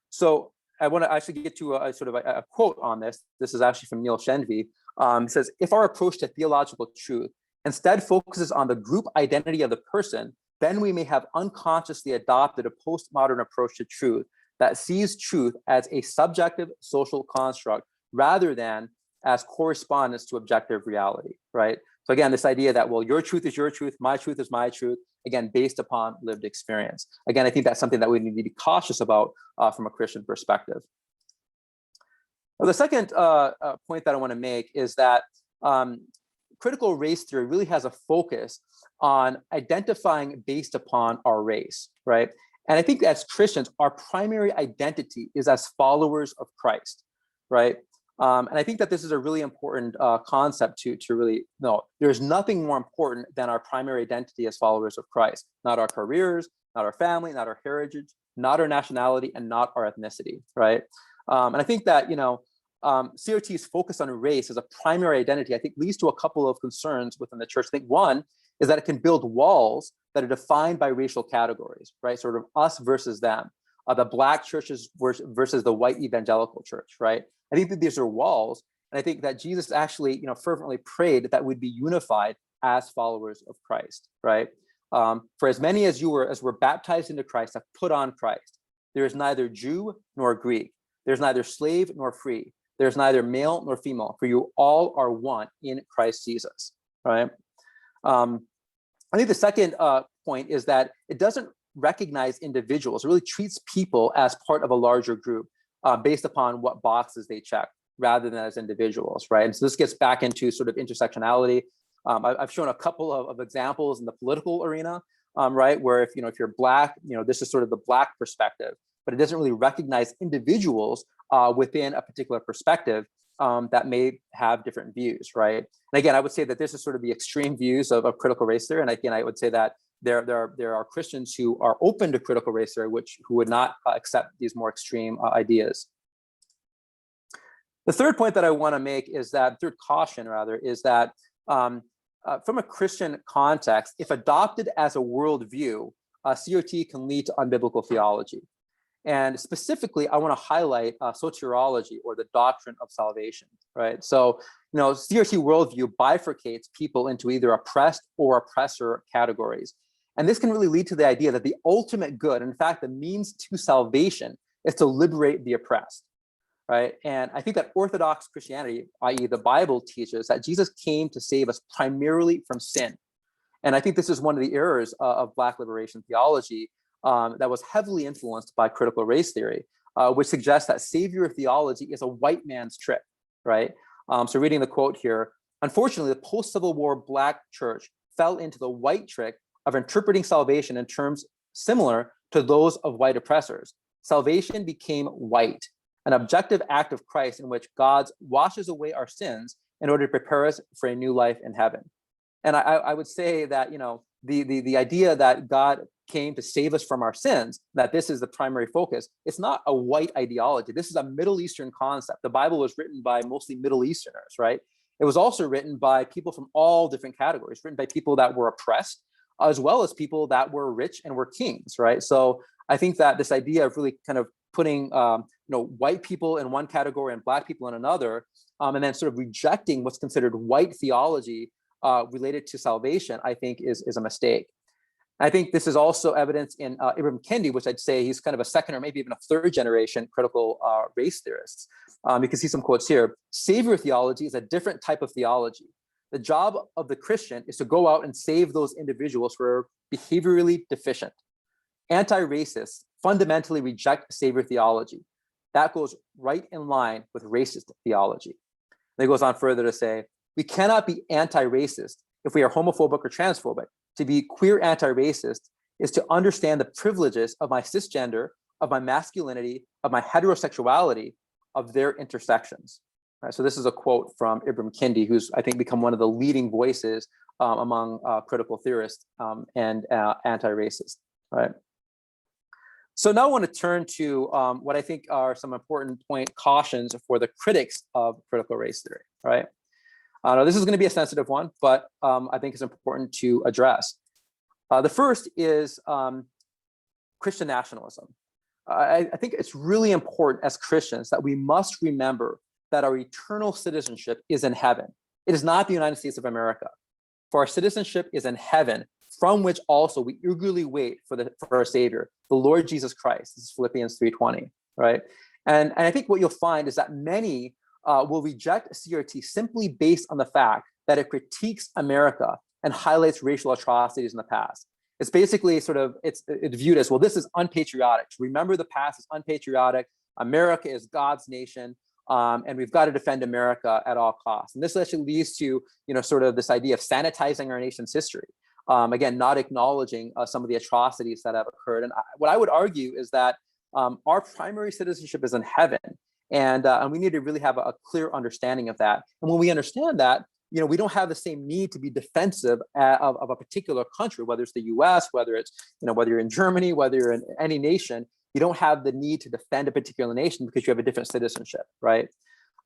So I want to actually get to a sort of a quote on this. This is actually from Neil Shenvi. It says, if our approach to theological truth instead focuses on the group identity of the person, then we may have unconsciously adopted a postmodern approach to truth that sees truth as a subjective social construct rather than as correspondence to objective reality, right? So again, this idea that, well, your truth is your truth, my truth is my truth, again, based upon lived experience. Again, I think that's something that we need to be cautious about from a Christian perspective. Well, the second point that I want to make is that critical race theory really has a focus on identifying based upon our race, right? And I think as Christians, our primary identity is as followers of Christ, right? And I think that this is a really important concept to really know. There's nothing more important than our primary identity as followers of Christ, not our careers, not our family, not our heritage, not our nationality, and not our ethnicity, right? And I think that, CRT's focus on race as a primary identity, I think, leads to a couple of concerns within the church. I think one is that it can build walls that are defined by racial categories, right? Sort of us versus them, the Black churches versus the white evangelical church, right? I think that these are walls, and I think that Jesus actually, fervently prayed that we'd be unified as followers of Christ, right? For as many as were baptized into Christ have put on Christ. There is neither Jew nor Greek. There's neither slave nor free. There's neither male nor female, for you all are one in Christ Jesus, right? I think the second point is that it doesn't recognize individuals. It really treats people as part of a larger group based upon what boxes they check rather than as individuals, right? And so this gets back into sort of intersectionality. I've shown a couple of examples in the political arena, right? Where if you're Black, this is sort of the Black perspective, but it doesn't really recognize individuals within a particular perspective that may have different views, right? And again, I would say that this is sort of the extreme views of critical race theory. And again, I would say that there are Christians who are open to critical race theory, who would not accept these more extreme ideas. The third point that I want to make is that, third caution rather, is that from a Christian context, if adopted as a worldview, CRT can lead to unbiblical theology. And specifically, I want to highlight soteriology, or the doctrine of salvation, right? So, CRT worldview bifurcates people into either oppressed or oppressor categories. And this can really lead to the idea that the ultimate good, in fact, the means to salvation, is to liberate the oppressed, right? And I think that Orthodox Christianity, i.e. the Bible, teaches that Jesus came to save us primarily from sin. And I think this is one of the errors of Black liberation theology that was heavily influenced by critical race theory, which suggests that savior theology is a white man's trick, right? So reading the quote here, unfortunately, the post-Civil War Black church fell into the white trick of interpreting salvation in terms similar to those of white oppressors. Salvation became white, an objective act of Christ in which God washes away our sins in order to prepare us for a new life in heaven. And I would say that, the idea that God came to save us from our sins, that this is the primary focus, it's not a white ideology. This is a Middle Eastern concept. The Bible was written by mostly Middle Easterners, right? It was also written by people from all different categories, written by people that were oppressed, as well as people that were rich and were kings, right? So I think that this idea of really kind of putting white people in one category and Black people in another, and then sort of rejecting what's considered white theology related to salvation, I think is a mistake. I think this is also evidence in Ibram Kendi, which I'd say he's kind of a second or maybe even a third generation critical race theorist. You can see some quotes here. Savior theology is a different type of theology. The job of the Christian is to go out and save those individuals who are behaviorally deficient. Anti-racists fundamentally reject savior theology. That goes right in line with racist theology. And he goes on further to say, we cannot be anti-racist if we are homophobic or transphobic. To be queer anti-racist is to understand the privileges of my cisgender, of my masculinity, of my heterosexuality, of their intersections. Right, so this is a quote from Ibram Kendi, who's, I think, become one of the leading voices among critical theorists and anti-racists, right? So now I want to turn to what I think are some important cautions for the critics of critical race theory, right? Now, this is going to be a sensitive one, but I think it's important to address. The first is Christian nationalism. I think it's really important as Christians that we must remember that our eternal citizenship is in heaven. It is not the United States of America. For our citizenship is in heaven, from which also we eagerly wait for our Savior, the Lord Jesus Christ. This is Philippians 3:20, right? And I think what you'll find is that many will reject CRT simply based on the fact that it critiques America and highlights racial atrocities in the past. It's basically it's viewed as, well, this is unpatriotic. Remember, the past is unpatriotic. America is God's nation. And we've got to defend America at all costs. And this actually leads to, sort of this idea of sanitizing our nation's history. Again, not acknowledging some of the atrocities that have occurred. And what I would argue is that our primary citizenship is in heaven. And we need to really have a clear understanding of that. And when we understand that, we don't have the same need to be defensive of a particular country, whether it's the US, whether it's, whether you're in Germany, whether you're in any nation. You don't have the need to defend a particular nation because you have a different citizenship, right?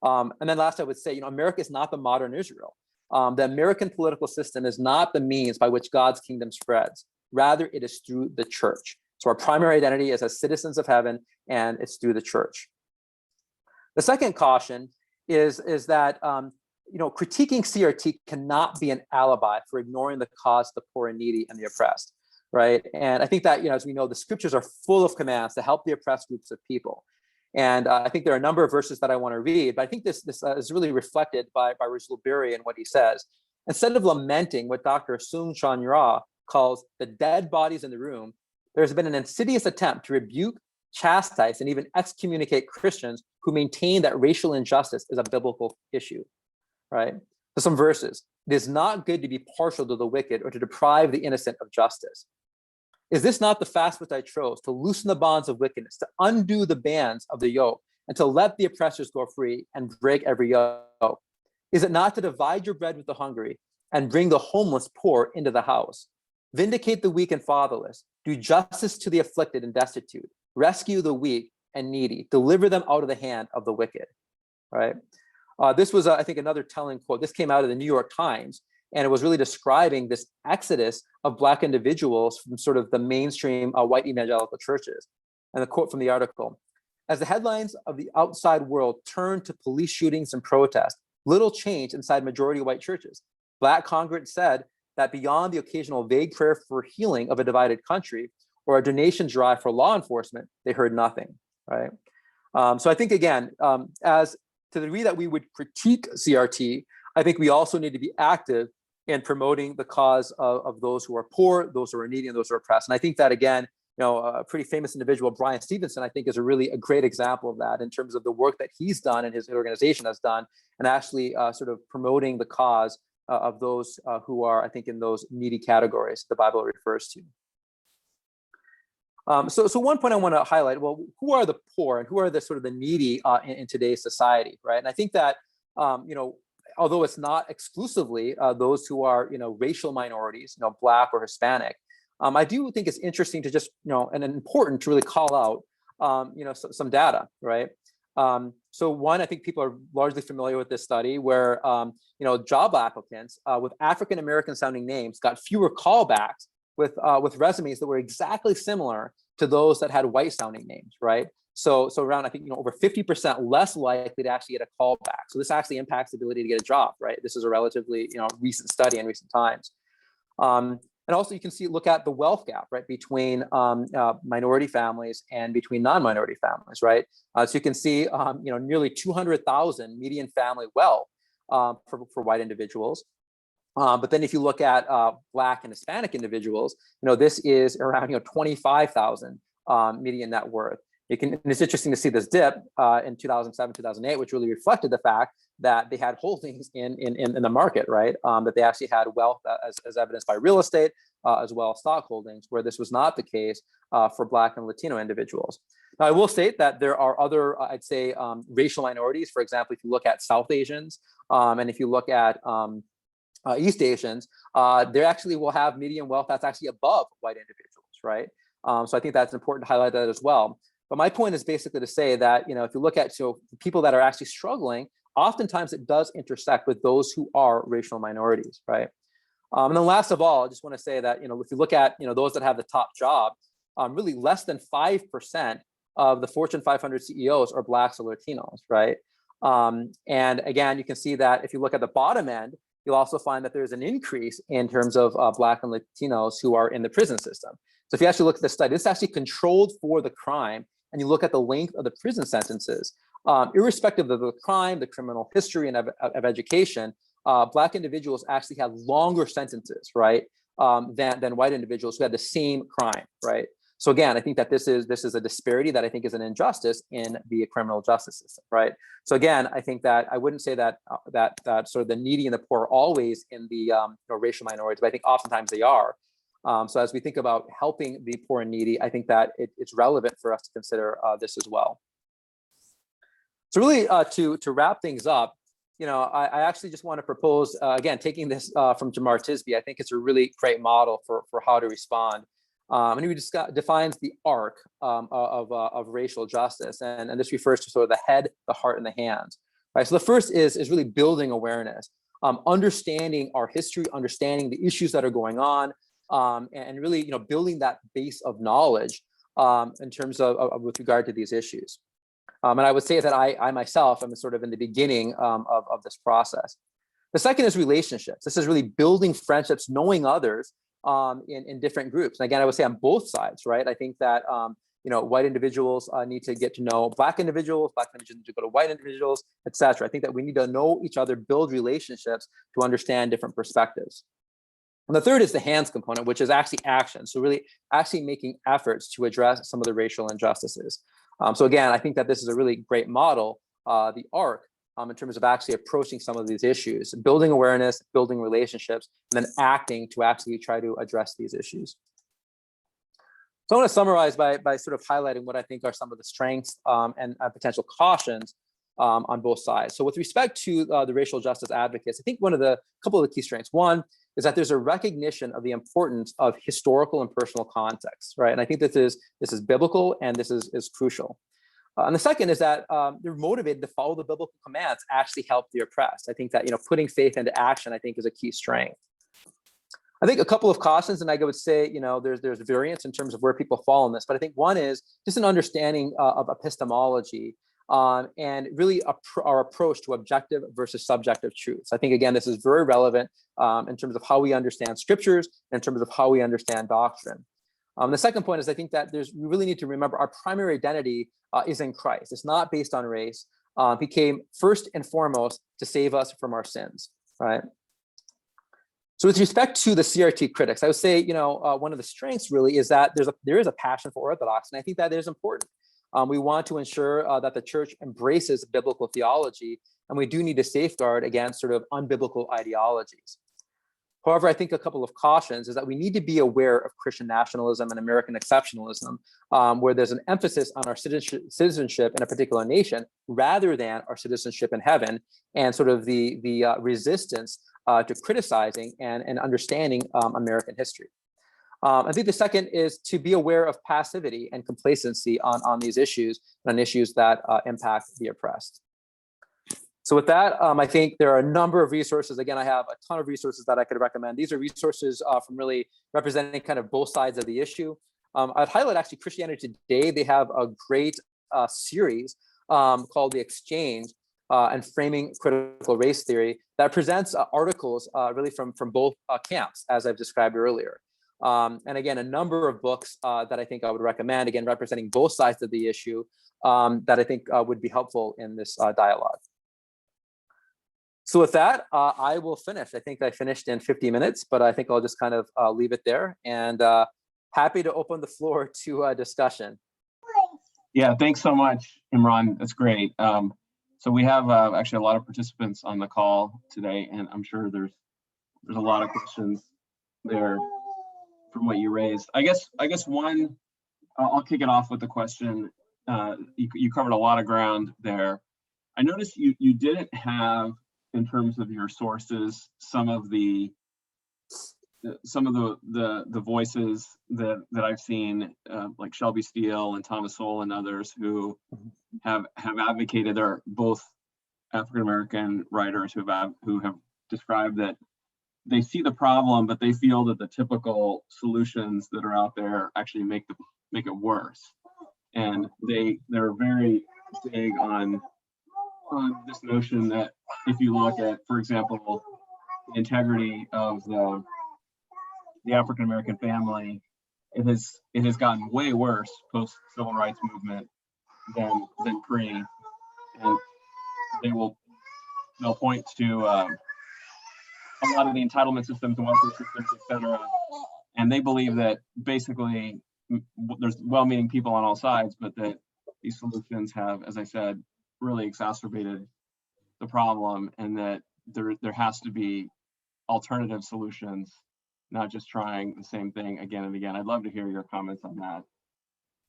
And then last, I would say, America is not the modern Israel. The American political system is not the means by which God's kingdom spreads. Rather, it is through the church. So our primary identity is as citizens of heaven, and it's through the church. The second caution is that critiquing CRT cannot be an alibi for ignoring the cause of the poor and needy and the oppressed, right? And I think that, as we know, the scriptures are full of commands to help the oppressed groups of people. And I think there are a number of verses that I want to read, but I think this is really reflected by Rizal Berry and what he says. Instead of lamenting what Dr. Sung Chan Ra calls the dead bodies in the room, there's been an insidious attempt to rebuke, chastise, and even excommunicate Christians who maintain that racial injustice is a biblical issue, right? So some verses. It is not good to be partial to the wicked or to deprive the innocent of justice. Is this not the fast which I chose, to loosen the bonds of wickedness, to undo the bands of the yoke, and to let the oppressors go free and break every yoke? Is it not to divide your bread with the hungry and bring the homeless poor into the house? Vindicate the weak and fatherless, do justice to the afflicted and destitute, rescue the weak and needy, deliver them out of the hand of the wicked, right? This was, I think, another telling quote. This came out of the New York Times, and it was really describing this exodus of Black individuals from sort of the mainstream white evangelical churches. And the quote from the article: as the headlines of the outside world turned to police shootings and protests, little changed inside majority white churches. Black congregants said that beyond the occasional vague prayer for healing of a divided country or a donation drive for law enforcement, they heard nothing, right? So I think, again, as to the degree that we would critique CRT, I think we also need to be active in promoting the cause of those who are poor, those who are needy, and those who are oppressed. And I think that, again, a pretty famous individual, Brian Stevenson, I think is a great example of that in terms of the work that he's done and his organization has done, and actually sort of promoting the cause of those who are, I think, in those needy categories the Bible refers to. So one point I want to highlight, well, who are the poor and who are the sort of the needy in today's society, right? And I think that, although it's not exclusively those who are, racial minorities, Black or Hispanic, I do think it's interesting to just, and important to really call out, some data, right? So one, I think people are largely familiar with this study where, job applicants with African-American sounding names got fewer callbacks with resumes that were exactly similar to those that had white sounding names, right? So around, I think, over 50% less likely to actually get a call back. So this actually impacts the ability to get a job, right? This is a relatively, recent study in recent times. And also you can look at the wealth gap, right? Between minority families and between non-minority families, right? So you can see, nearly 200,000 median family wealth for white individuals. But then if you look at Black and Hispanic individuals, this is around 25,000 median net worth. And it's interesting to see this dip in 2007, 2008, which really reflected the fact that they had holdings in the market, right? That they actually had wealth as evidenced by real estate, as well as stock holdings, where this was not the case for Black and Latino individuals. Now, I will state that there are other, I'd say, racial minorities. For example, if you look at South Asians, and if you look at East Asians, they actually will have median wealth that's actually above white individuals, right? So I think that's important to highlight that as well. But my point is basically to say that, if you look at people that are actually struggling, oftentimes it does intersect with those who are racial minorities, right? And then last of all, I just want to say that, if you look at, those that have the top job, really less than 5% of the Fortune 500 CEOs are Blacks or Latinos, right? And again, you can see that if you look at the bottom end, you'll also find that there's an increase in terms of Black and Latinos who are in the prison system. So if you actually look at this study, this is actually controlled for the crime, and you look at the length of the prison sentences, irrespective of the crime, the criminal history, and of education, Black individuals actually have longer sentences, right, than white individuals who had the same crime, right? So again, I think that this is a disparity that I think is an injustice in the criminal justice system, right? So again, I think that I wouldn't say that that sort of the needy and the poor are always in the racial minorities, but I think oftentimes they are. So as we think about helping the poor and needy, I think that it's relevant for us to consider this as well. So really, to wrap things up, I actually just want to propose, again, taking this from Jamar Tisby, I think it's a really great model for how to respond. And he defines the arc of racial justice. And this refers to sort of the head, the heart, and the hands. right? So the first is really building awareness, understanding our history, understanding the issues that are going on, and really, building that base of knowledge in terms of with regard to these issues. And I would say that I myself am sort of in the beginning of this process. The second is relationships. This is really building friendships, knowing others in different groups. And again, I would say on both sides, right? I think that white individuals need to get to know black individuals need to go to white individuals, etc. I think that we need to know each other, build relationships to understand different perspectives. And the third is the hands component, which is actually action. So really actually making efforts to address some of the racial injustices. So again, I think that this is a really great model, the ARC, in terms of actually approaching some of these issues, building awareness, building relationships, and then acting to actually try to address these issues. So I want to summarize by sort of highlighting what I think are some of the strengths and potential cautions on both sides. So with respect to the racial justice advocates, I think couple of the key strengths. One is that there's a recognition of the importance of historical and personal context, right? And I think this is biblical and this is crucial. And the second is that they're motivated to follow the biblical commands, actually help the oppressed. I think that putting faith into action, I think, is a key strength. I think a couple of cautions, and I would say, there's variance in terms of where people fall in this, but I think one is just an understanding of epistemology and really our approach to objective versus subjective truths. I think, again, this is very relevant in terms of how we understand scriptures, and in terms of how we understand doctrine. The second point is I think that we really need to remember our primary identity is in Christ. It's not based on race. He came first and foremost to save us from our sins, right? So with respect to the CRT critics, I would say, one of the strengths really is that there is a passion for orthodoxy, and I think that is important. We want to ensure that the church embraces biblical theology, and we do need to safeguard against sort of unbiblical ideologies. However, I think a couple of cautions is that we need to be aware of Christian nationalism and American exceptionalism, where there's an emphasis on our citizenship in a particular nation rather than our citizenship in heaven, and sort of the resistance to criticizing and understanding American history. I think the second is to be aware of passivity and complacency on these issues, and on issues that impact the oppressed. So with that, I think there are a number of resources. Again, I have a ton of resources that I could recommend. These are resources from really representing kind of both sides of the issue. I'd highlight actually Christianity Today. They have a great series called The Exchange and Framing Critical Race Theory that presents articles really from both camps, as I've described earlier. And again, a number of books that I think I would recommend, again, representing both sides of the issue that I think would be helpful in this dialogue. So with that, I will finish. I think I finished in 50 minutes, but I think I'll just kind of leave it there, and happy to open the floor to discussion. Yeah, thanks so much, Imran. That's great. So we have actually a lot of participants on the call today, and I'm sure there's a lot of questions there from what you raised. I guess one, I'll kick it off with the question. You covered a lot of ground there. I noticed you didn't have, in terms of your sources, some of the voices that I've seen, like Shelby Steele and Thomas Sowell and others who have advocated. They're both African American writers who have described that they see the problem, but they feel that the typical solutions that are out there actually make it worse. And they're very big on this notion that if you look at, for example, the integrity of the African American family, it has gotten way worse post civil rights movement than pre, and they'll point to a lot of the entitlement systems and welfare systems, etc. And they believe that basically there's well-meaning people on all sides, but that these solutions have, as I said, really exacerbated the problem, and that there has to be alternative solutions, not just trying the same thing again and again. I'd love to hear your comments on that.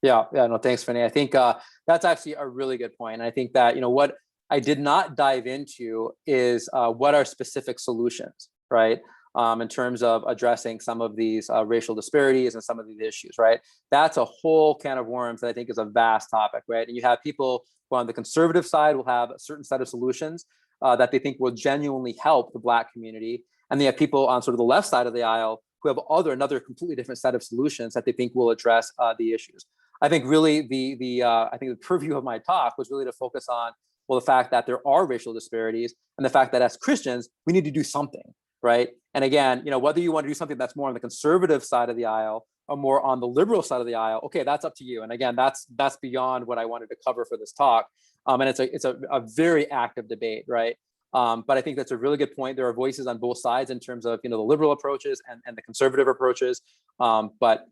Yeah, no, thanks, Vinny. I think that's actually a really good point. And I think that, what I did not dive into is what are specific solutions, right? In terms of addressing some of these racial disparities and some of these issues, right? That's a whole can of worms that I think is a vast topic, right? And you have people who on the conservative side will have a certain set of solutions that they think will genuinely help the Black community. And they have people on sort of the left side of the aisle who have another completely different set of solutions that they think will address the issues. I think really I think the purview of my talk was really to focus on, well, the fact that there are racial disparities and the fact that as Christians, we need to do something, right? And again, whether you want to do something that's more on the conservative side of the aisle or more on the liberal side of the aisle, okay, that's up to you. And again, that's beyond what I wanted to cover for this talk. And it's a very active debate, right? But I think that's a really good point. There are voices on both sides in terms of the liberal approaches and the conservative approaches. But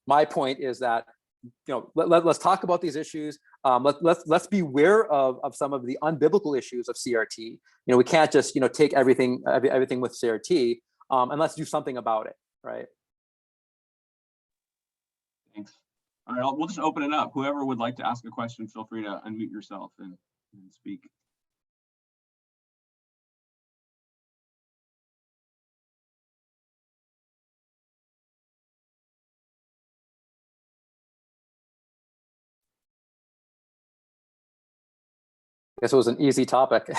my point is that let's talk about these issues. Let's be aware of some of the unbiblical issues of CRT. We can't just take everything with CRT, and let's do something about it, right? Thanks. All right, we'll just open it up. Whoever would like to ask a question, feel free to unmute yourself and speak. I guess it was an easy topic.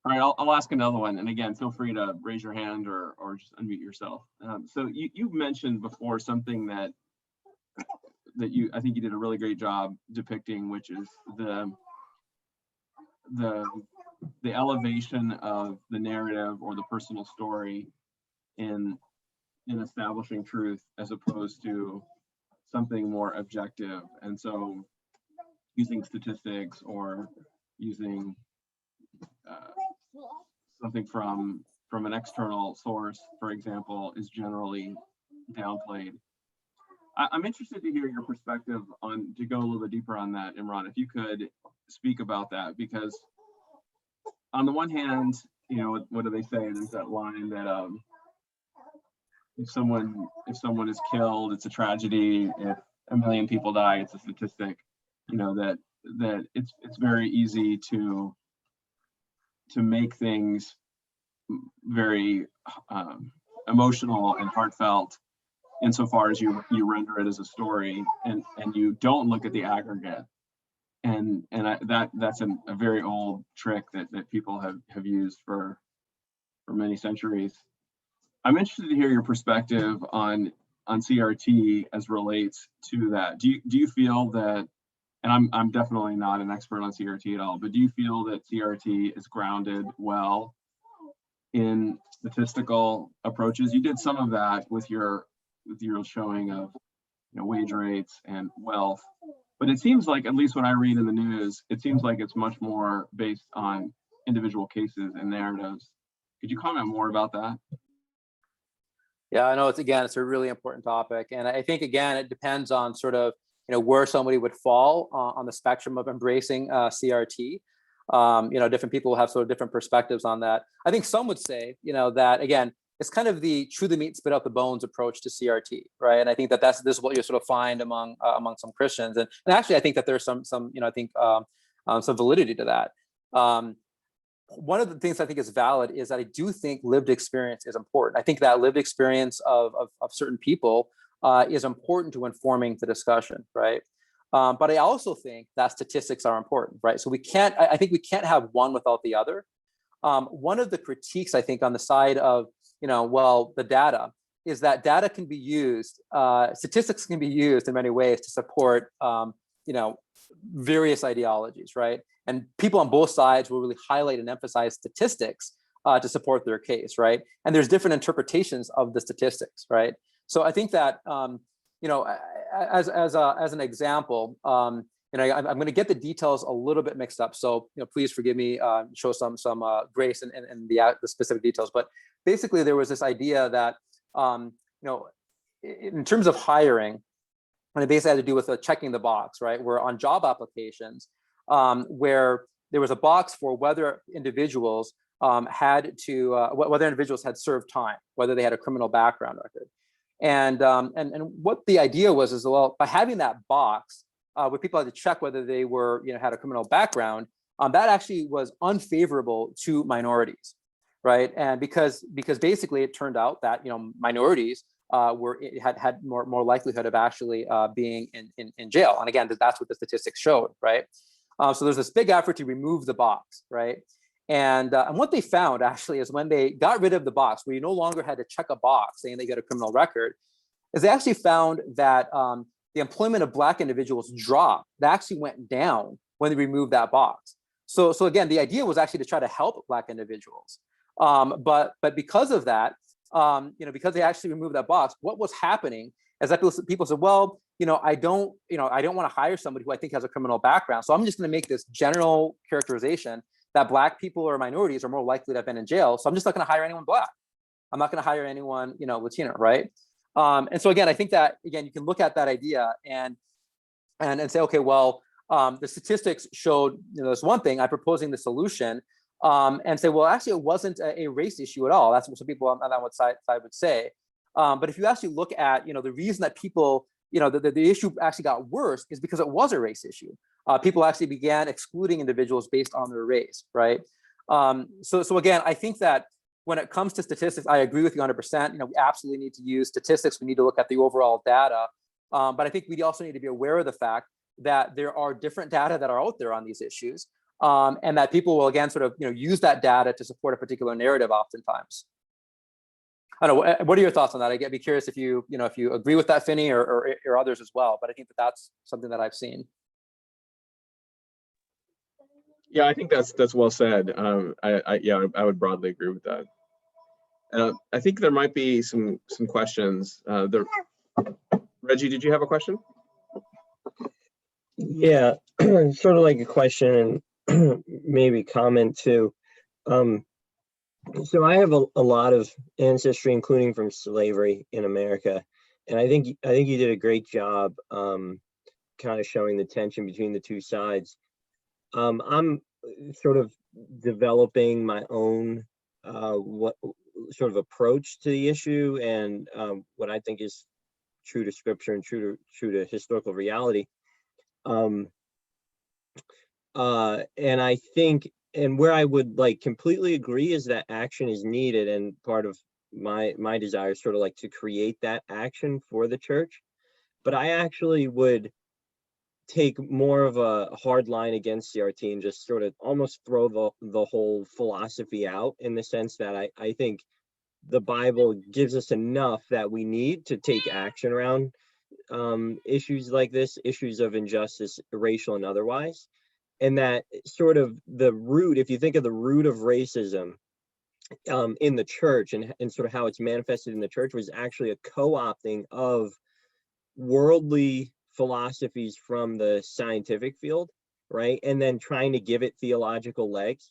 All right, I'll ask another one. And again, feel free to raise your hand or just unmute yourself. So you mentioned before something that I think you did a really great job depicting, which is the elevation of the narrative or the personal story in establishing truth as opposed to something more objective. And so using statistics or using something from an external source, for example, is generally downplayed. I'm interested to hear your perspective to go a little bit deeper on that, Imran, if you could speak about that, because on the one hand, what do they say? There's that line that if someone is killed, it's a tragedy. If a million people die, it's a statistic. That it's very easy to make things very emotional and heartfelt insofar as you render it as a story, and you don't look at the aggregate. And that's a very old trick that people have used for many centuries. I'm interested to hear your perspective on CRT as relates to that. Do you feel that, and I'm definitely not an expert on CRT at all, but do you feel that CRT is grounded well in statistical approaches? You did some of that with your showing of wage rates and wealth, but it seems like, at least when I read in the news, it seems like it's much more based on individual cases and narratives. Could you comment more about that? Yeah, I know it's a really important topic. And I think, again, it depends on sort of, where somebody would fall on the spectrum of embracing CRT. Different people have sort of different perspectives on that. I think some would say, that, again, it's kind of the chew the meat, spit out the bones approach to CRT, right? And I think this is what you sort of find among some Christians. And actually, I think that there's some some validity to that. One of the things I think is valid is that I do think lived experience is important. I think that lived experience of certain people is important to informing the discussion, right? But I also think that statistics are important, right? So I think we can't have one without the other. One of the critiques, I think, on the side of, the data is that data can be used, statistics can be used in many ways to support, various ideologies, right? And people on both sides will really highlight and emphasize statistics to support their case, right? And there's different interpretations of the statistics, right? So I think that, as an example, I'm going to get the details a little bit mixed up. So, please forgive me, show some grace in the specific details. But basically, there was this idea that, in terms of hiring, and it basically had to do with checking the box, right? Where on job applications, where there was a box for whether individuals had served time, whether they had a criminal background record. And what the idea was is, well, by having that box, where people had to check whether they were, had a criminal background, that actually was unfavorable to minorities, right? And because basically it turned out that, minorities had more likelihood of actually being in jail. And again, that's what the statistics showed, right? So there's this big effort to remove the box, right? And what they found actually is when they got rid of the box, where you no longer had to check a box saying that you had a criminal record, is they actually found that the employment of Black individuals dropped. That actually went down when they removed that box. So again, the idea was actually to try to help Black individuals. But because of that, because they actually removed that box, what was happening is that people said, well, I don't want to hire somebody who I think has a criminal background. So I'm just going to make this general characterization that Black people or minorities are more likely to have been in jail. So I'm just not going to hire anyone Black. I'm not going to hire anyone, Latino, right? And so again, I think that you can look at that idea and say, okay, well, the statistics showed there's one thing. I'm proposing the solution, and say, well, actually, it wasn't a race issue at all. That's what some people on that side would say. But if you actually look at the reason that people the issue actually got worse is because it was a race issue. People actually began excluding individuals based on their race, right? So again, I think that when it comes to statistics, I agree with you 100%. We absolutely need to use statistics. We need to look at the overall data. But I think we also need to be aware of the fact that there are different data that are out there on these issues, and that people will again sort of use that data to support a particular narrative oftentimes. I don't know. What are your thoughts on that? I'd be curious if you agree with that, Finney, or others as well. But I think that's something that I've seen. Yeah, I think that's well said. I would broadly agree with that. I think there might be some questions. Reggie, did you have a question? Yeah, sort of like a question and maybe comment too. So I have a lot of ancestry, including from slavery in America, and I think you did a great job kind of showing the tension between the two sides. I'm sort of developing my own what sort of approach to the issue and what I think is true to scripture and true to historical reality. And I think, and where I would completely agree is that action is needed, and part of my desire is sort of to create that action for the church. But I actually would take more of a hard line against CRT and just sort of almost throw the whole philosophy out, in the sense that I think the Bible gives us enough that we need to take action around issues like this, issues of injustice, racial and otherwise. And that sort of the root, if you think of the root of racism in the church and sort of how it's manifested in the church, was actually a co-opting of worldly philosophies from the scientific field, right? And then trying to give it theological legs.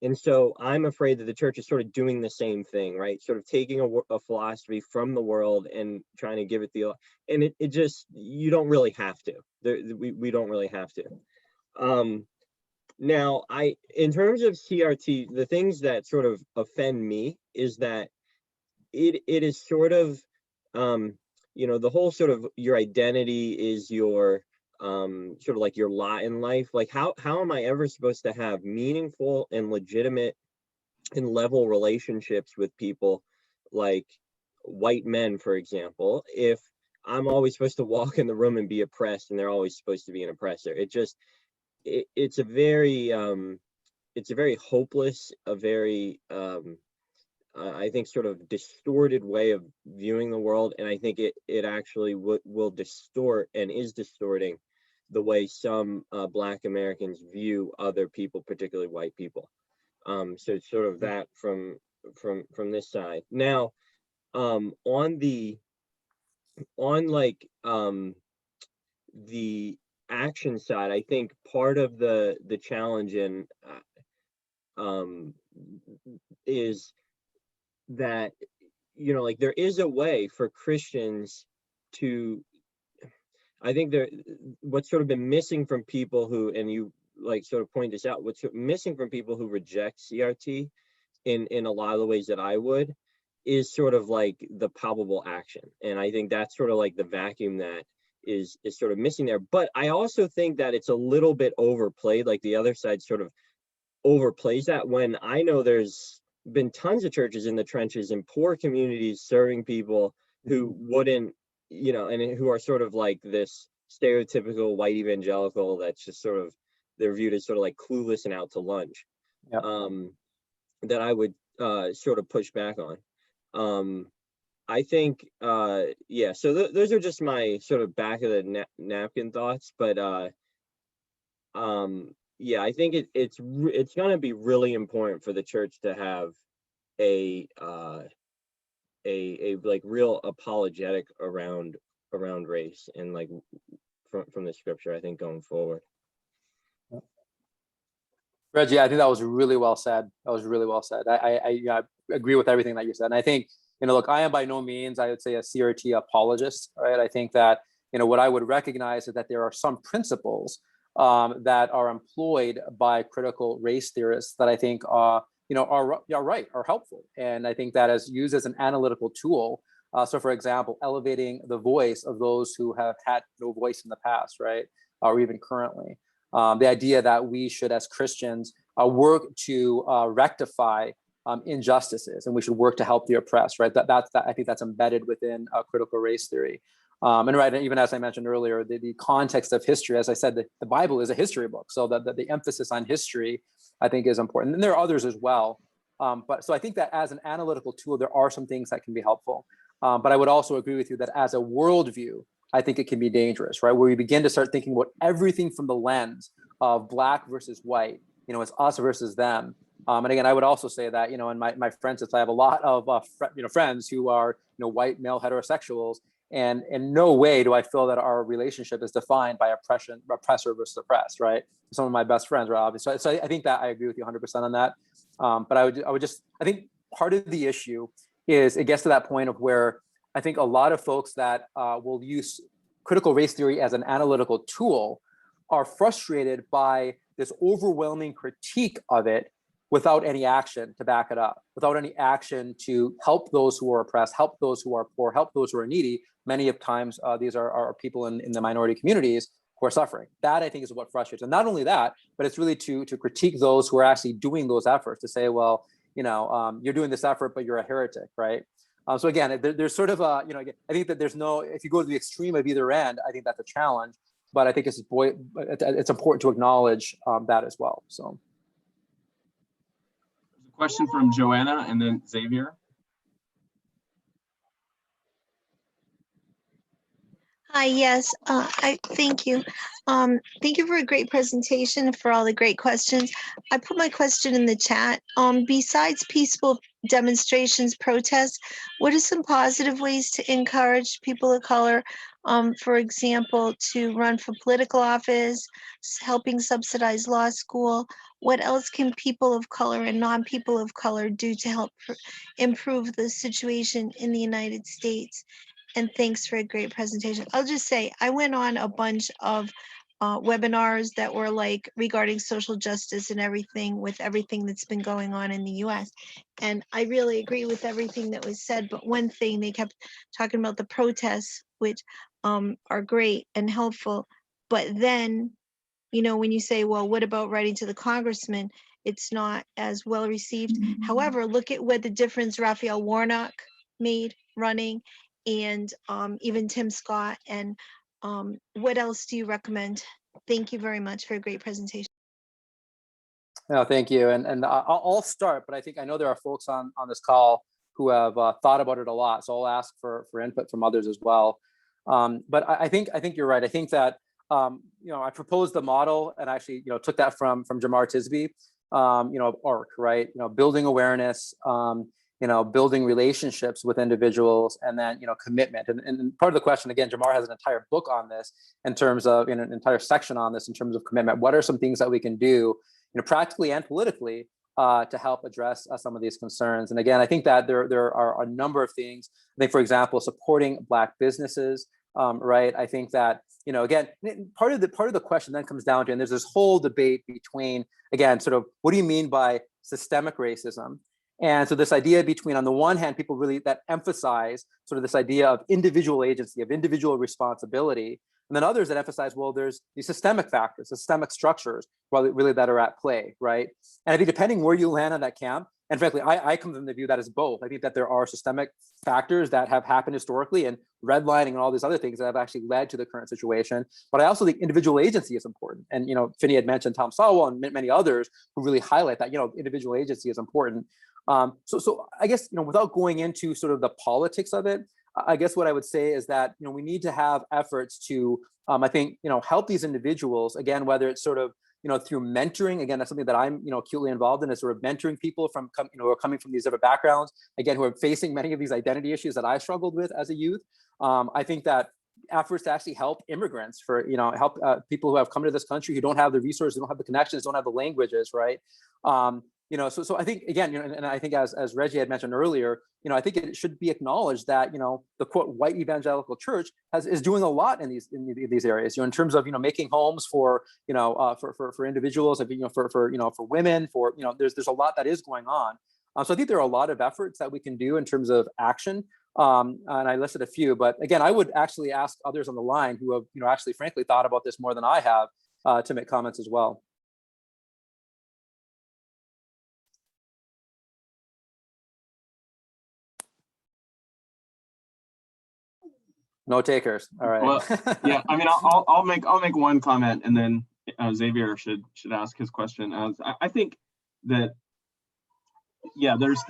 And so I'm afraid that the church is sort of doing the same thing, right? Sort of taking a philosophy from the world and trying to give it and it just, you don't really have to. We don't really have to. Now, in terms of CRT, the things that sort of offend me is that it is sort of, the whole sort of your identity is your sort of like your lot in life. Like how am I ever supposed to have meaningful and legitimate and level relationships with people like white men, for example, if I'm always supposed to walk in the room and be oppressed and they're always supposed to be an oppressor? It's a very hopeless, a very I think sort of distorted way of viewing the world, and I think it actually will distort and is distorting the way some Black Americans view other people, particularly white people. So it's sort of that from this side. Now, on the action side, I think part of the challenge is that there is a way for Christians to, I think what's sort of been missing from people who, and you sort of point this out, what's missing from people who reject CRT in a lot of the ways that I would, is sort of the palpable action. And I think that's sort of the vacuum that is sort of missing there. But I also think that it's a little bit overplayed, the other side sort of overplays that, when I know there's been tons of churches in the trenches in poor communities serving people who wouldn't, and who are sort of like this stereotypical white evangelical that's just sort of, they're viewed as sort of like clueless and out to lunch. Yep. That I would sort of push back on. I think, yeah, so those are just my sort of back of the napkin thoughts, but yeah, I think it's going to be really important for the church to have a like real apologetic around race, and like from the scripture, I think, going forward. Reggie, I think that was really well said. That was really well said. I agree with everything that you said. And I think, look, I am by no means, I would say, a CRT apologist, right? I think that, what I would recognize is that there are some principles that are employed by critical race theorists that I think are right, are helpful. And I think that is used as an analytical tool. So for example, elevating the voice of those who have had no voice in the past, right? Or even currently. The idea that we should, as Christians, work to rectify injustices, and we should work to help the oppressed, right? I think that's embedded within critical race theory. And right, even as I mentioned earlier, the context of history, as I said, the Bible is a history book, so the emphasis on history, I think, is important. And there are others as well. But so I think that as an analytical tool, there are some things that can be helpful. But I would also agree with you that as a worldview, I think it can be dangerous, right? Where we begin to start thinking about everything from the lens of Black versus white, it's us versus them. And again, I would also say that, in my friends, I have a lot of, friends who are, white male heterosexuals, and in no way do I feel that our relationship is defined by oppressor versus oppressed, right? Some of my best friends, right? Obviously. So I think that I agree with you 100% on that. But I think part of the issue is it gets to that point of where I think a lot of folks that will use critical race theory as an analytical tool are frustrated by this overwhelming critique of it without any action to back it up, without any action to help those who are oppressed, help those who are poor, help those who are needy. Many of times, these are people in the minority communities who are suffering. That, I think, is what frustrates. And not only that, but it's really to critique those who are actually doing those efforts, to say, well, you're doing this effort, but you're a heretic, right? So again, there's sort of I think that there's no, if you go to the extreme of either end, I think that's a challenge. But I think it's important to acknowledge that as well. So, there's a question from Joanna and then Xavier. Hi, yes, I thank you. Thank you for a great presentation, for all the great questions. I put my question in the chat. Besides peaceful demonstrations, protests, what are some positive ways to encourage people of color, for example, to run for political office, helping subsidize law school? What else can people of color and non-people of color do to help improve the situation in the United States? And thanks for a great presentation. I'll just say, I went on a bunch of webinars that were like regarding social justice and everything, with everything that's been going on in the US. And I really agree with everything that was said. But one thing, they kept talking about the protests, which are great and helpful. But then, when you say, well, what about writing to the congressman? It's not as well received. However, look at what the difference Raphael Warnock made running, and even Tim Scott. And what else do you recommend? Thank you very much for a great presentation. No, thank you. And I'll start, but I know there are folks on this call who have thought about it a lot. So I'll ask for input from others as well. But I think you're right. I think that I proposed the model, and actually took that from Jamar Tisby, ARC, right? Building awareness, building relationships with individuals, and then, commitment. And part of the question, again, Jamar has an entire book on this, in terms of, an entire section on this in terms of commitment. What are some things that we can do, practically and politically, to help address some of these concerns? And again, I think that there are a number of things. I think, for example, supporting Black businesses, right? I think that, again, part of the question then comes down to, and there's this whole debate between, again, sort of, what do you mean by systemic racism? And so this idea between, on the one hand, people really that emphasize sort of this idea of individual agency, of individual responsibility, and then others that emphasize, well, there's these systemic factors, systemic structures, really that are at play, right? And I think depending where you land on that camp, And frankly, I come from the view that is both. I think that there are systemic factors that have happened historically, and redlining and all these other things that have actually led to the current situation. But I also think individual agency is important. And, Finney had mentioned Tom Sowell and many others who really highlight that, individual agency is important. So I guess, without going into sort of the politics of it, I guess what I would say is that, we need to have efforts to, I think, help these individuals, again, whether it's sort of, through mentoring. Again, that's something that I'm, acutely involved in, is sort of mentoring people from, who are coming from these different backgrounds, again, who are facing many of these identity issues that I struggled with as a youth. I think that efforts to actually help immigrants, for, help people who have come to this country who don't have the resources, don't have the connections, don't have the languages, right? So I think, again, and I think as Reggie had mentioned earlier, I think it should be acknowledged that, the quote white evangelical church is doing a lot in these areas, in terms of, making homes for, for individuals, for women, for, there's a lot that is going on. So I think there are a lot of efforts that we can do in terms of action. And I listed a few, but again, I would actually ask others on the line who have, actually frankly thought about this more than I have, to make comments as well. No takers. All right. Well, yeah. I mean, I'll make one comment, and then Xavier should ask his question. I think that, yeah, there's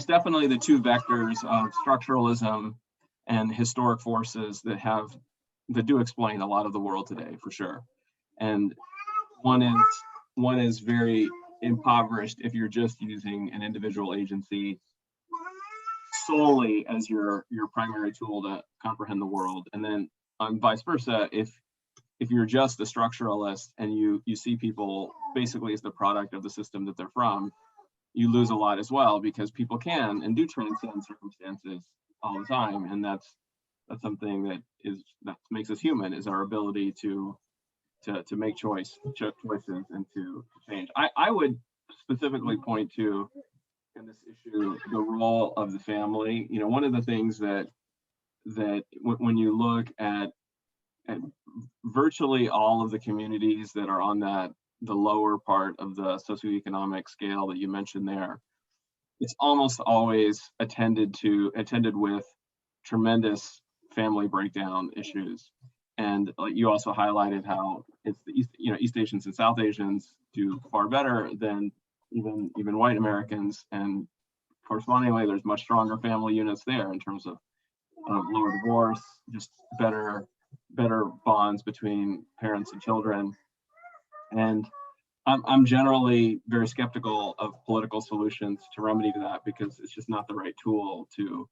definitely the two vectors of structuralism and historic forces that do explain a lot of the world today, for sure. And one is very impoverished if you're just using an individual agency solely as your primary tool to comprehend the world. And then vice versa, if you're just a structuralist and you see people basically as the product of the system that they're from, you lose a lot as well, because people can and do transcend circumstances all the time. And that's something that makes us human, is our ability to make choices and to change. I would specifically point to, in this issue, the role of the family. One of the things that when you look at virtually all of the communities that are on the lower part of the socioeconomic scale that you mentioned there, it's almost always attended with tremendous family breakdown issues. And you also highlighted how it's the East Asians and South Asians do far better than even white Americans, and correspondingly, there's much stronger family units there in terms of lower divorce, just better bonds between parents and children. And I'm generally very skeptical of political solutions to remedy that, because it's just not the right tool to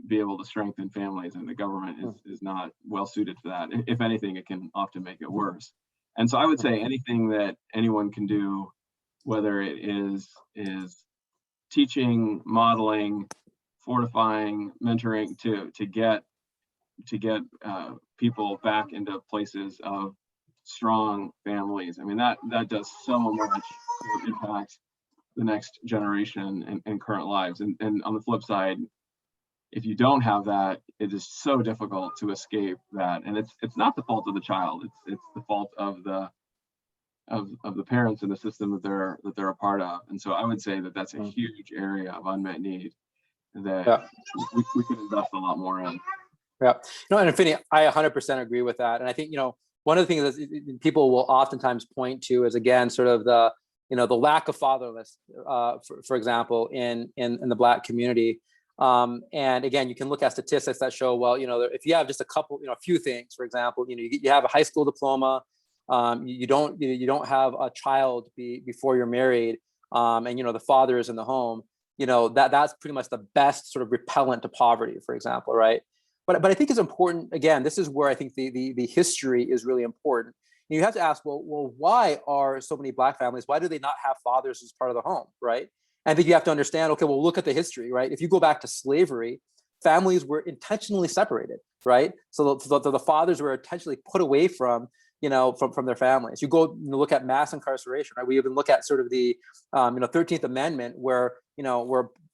be able to strengthen families, and the government is not well suited to that. If anything, it can often make it worse. And so I would say anything that anyone can do, whether it is teaching, modeling, fortifying, mentoring, to get people back into places of strong families. I mean, that does so much to impact the next generation and current lives. And on the flip side, if you don't have that, it is so difficult to escape that. And it's not the fault of the child. It's the fault of the parents and the system that they're a part of. And so I would say that that's a huge area of unmet need that we could invest a lot more in. Yeah, and Finney, I 100% agree with that. And I think, one of the things that people will oftentimes point to is, again, sort of the lack of fatherless, for example, in the Black community. And again, you can look at statistics that show, well, if you have just a few things, for example, you have a high school diploma, you don't have a child before you're married, and the father is in the home, that's pretty much the best sort of repellent to poverty, for example, right? But I think it's important, again, this is where I think the history is really important. You have to ask, well, why are so many Black families, why do they not have fathers as part of the home, right? And I think you have to understand, okay, well, look at the history, right? If you go back to slavery, families were intentionally separated, right? So the fathers were intentionally put away from their families. You go look at mass incarceration, right? We even look at sort of the 13th Amendment, where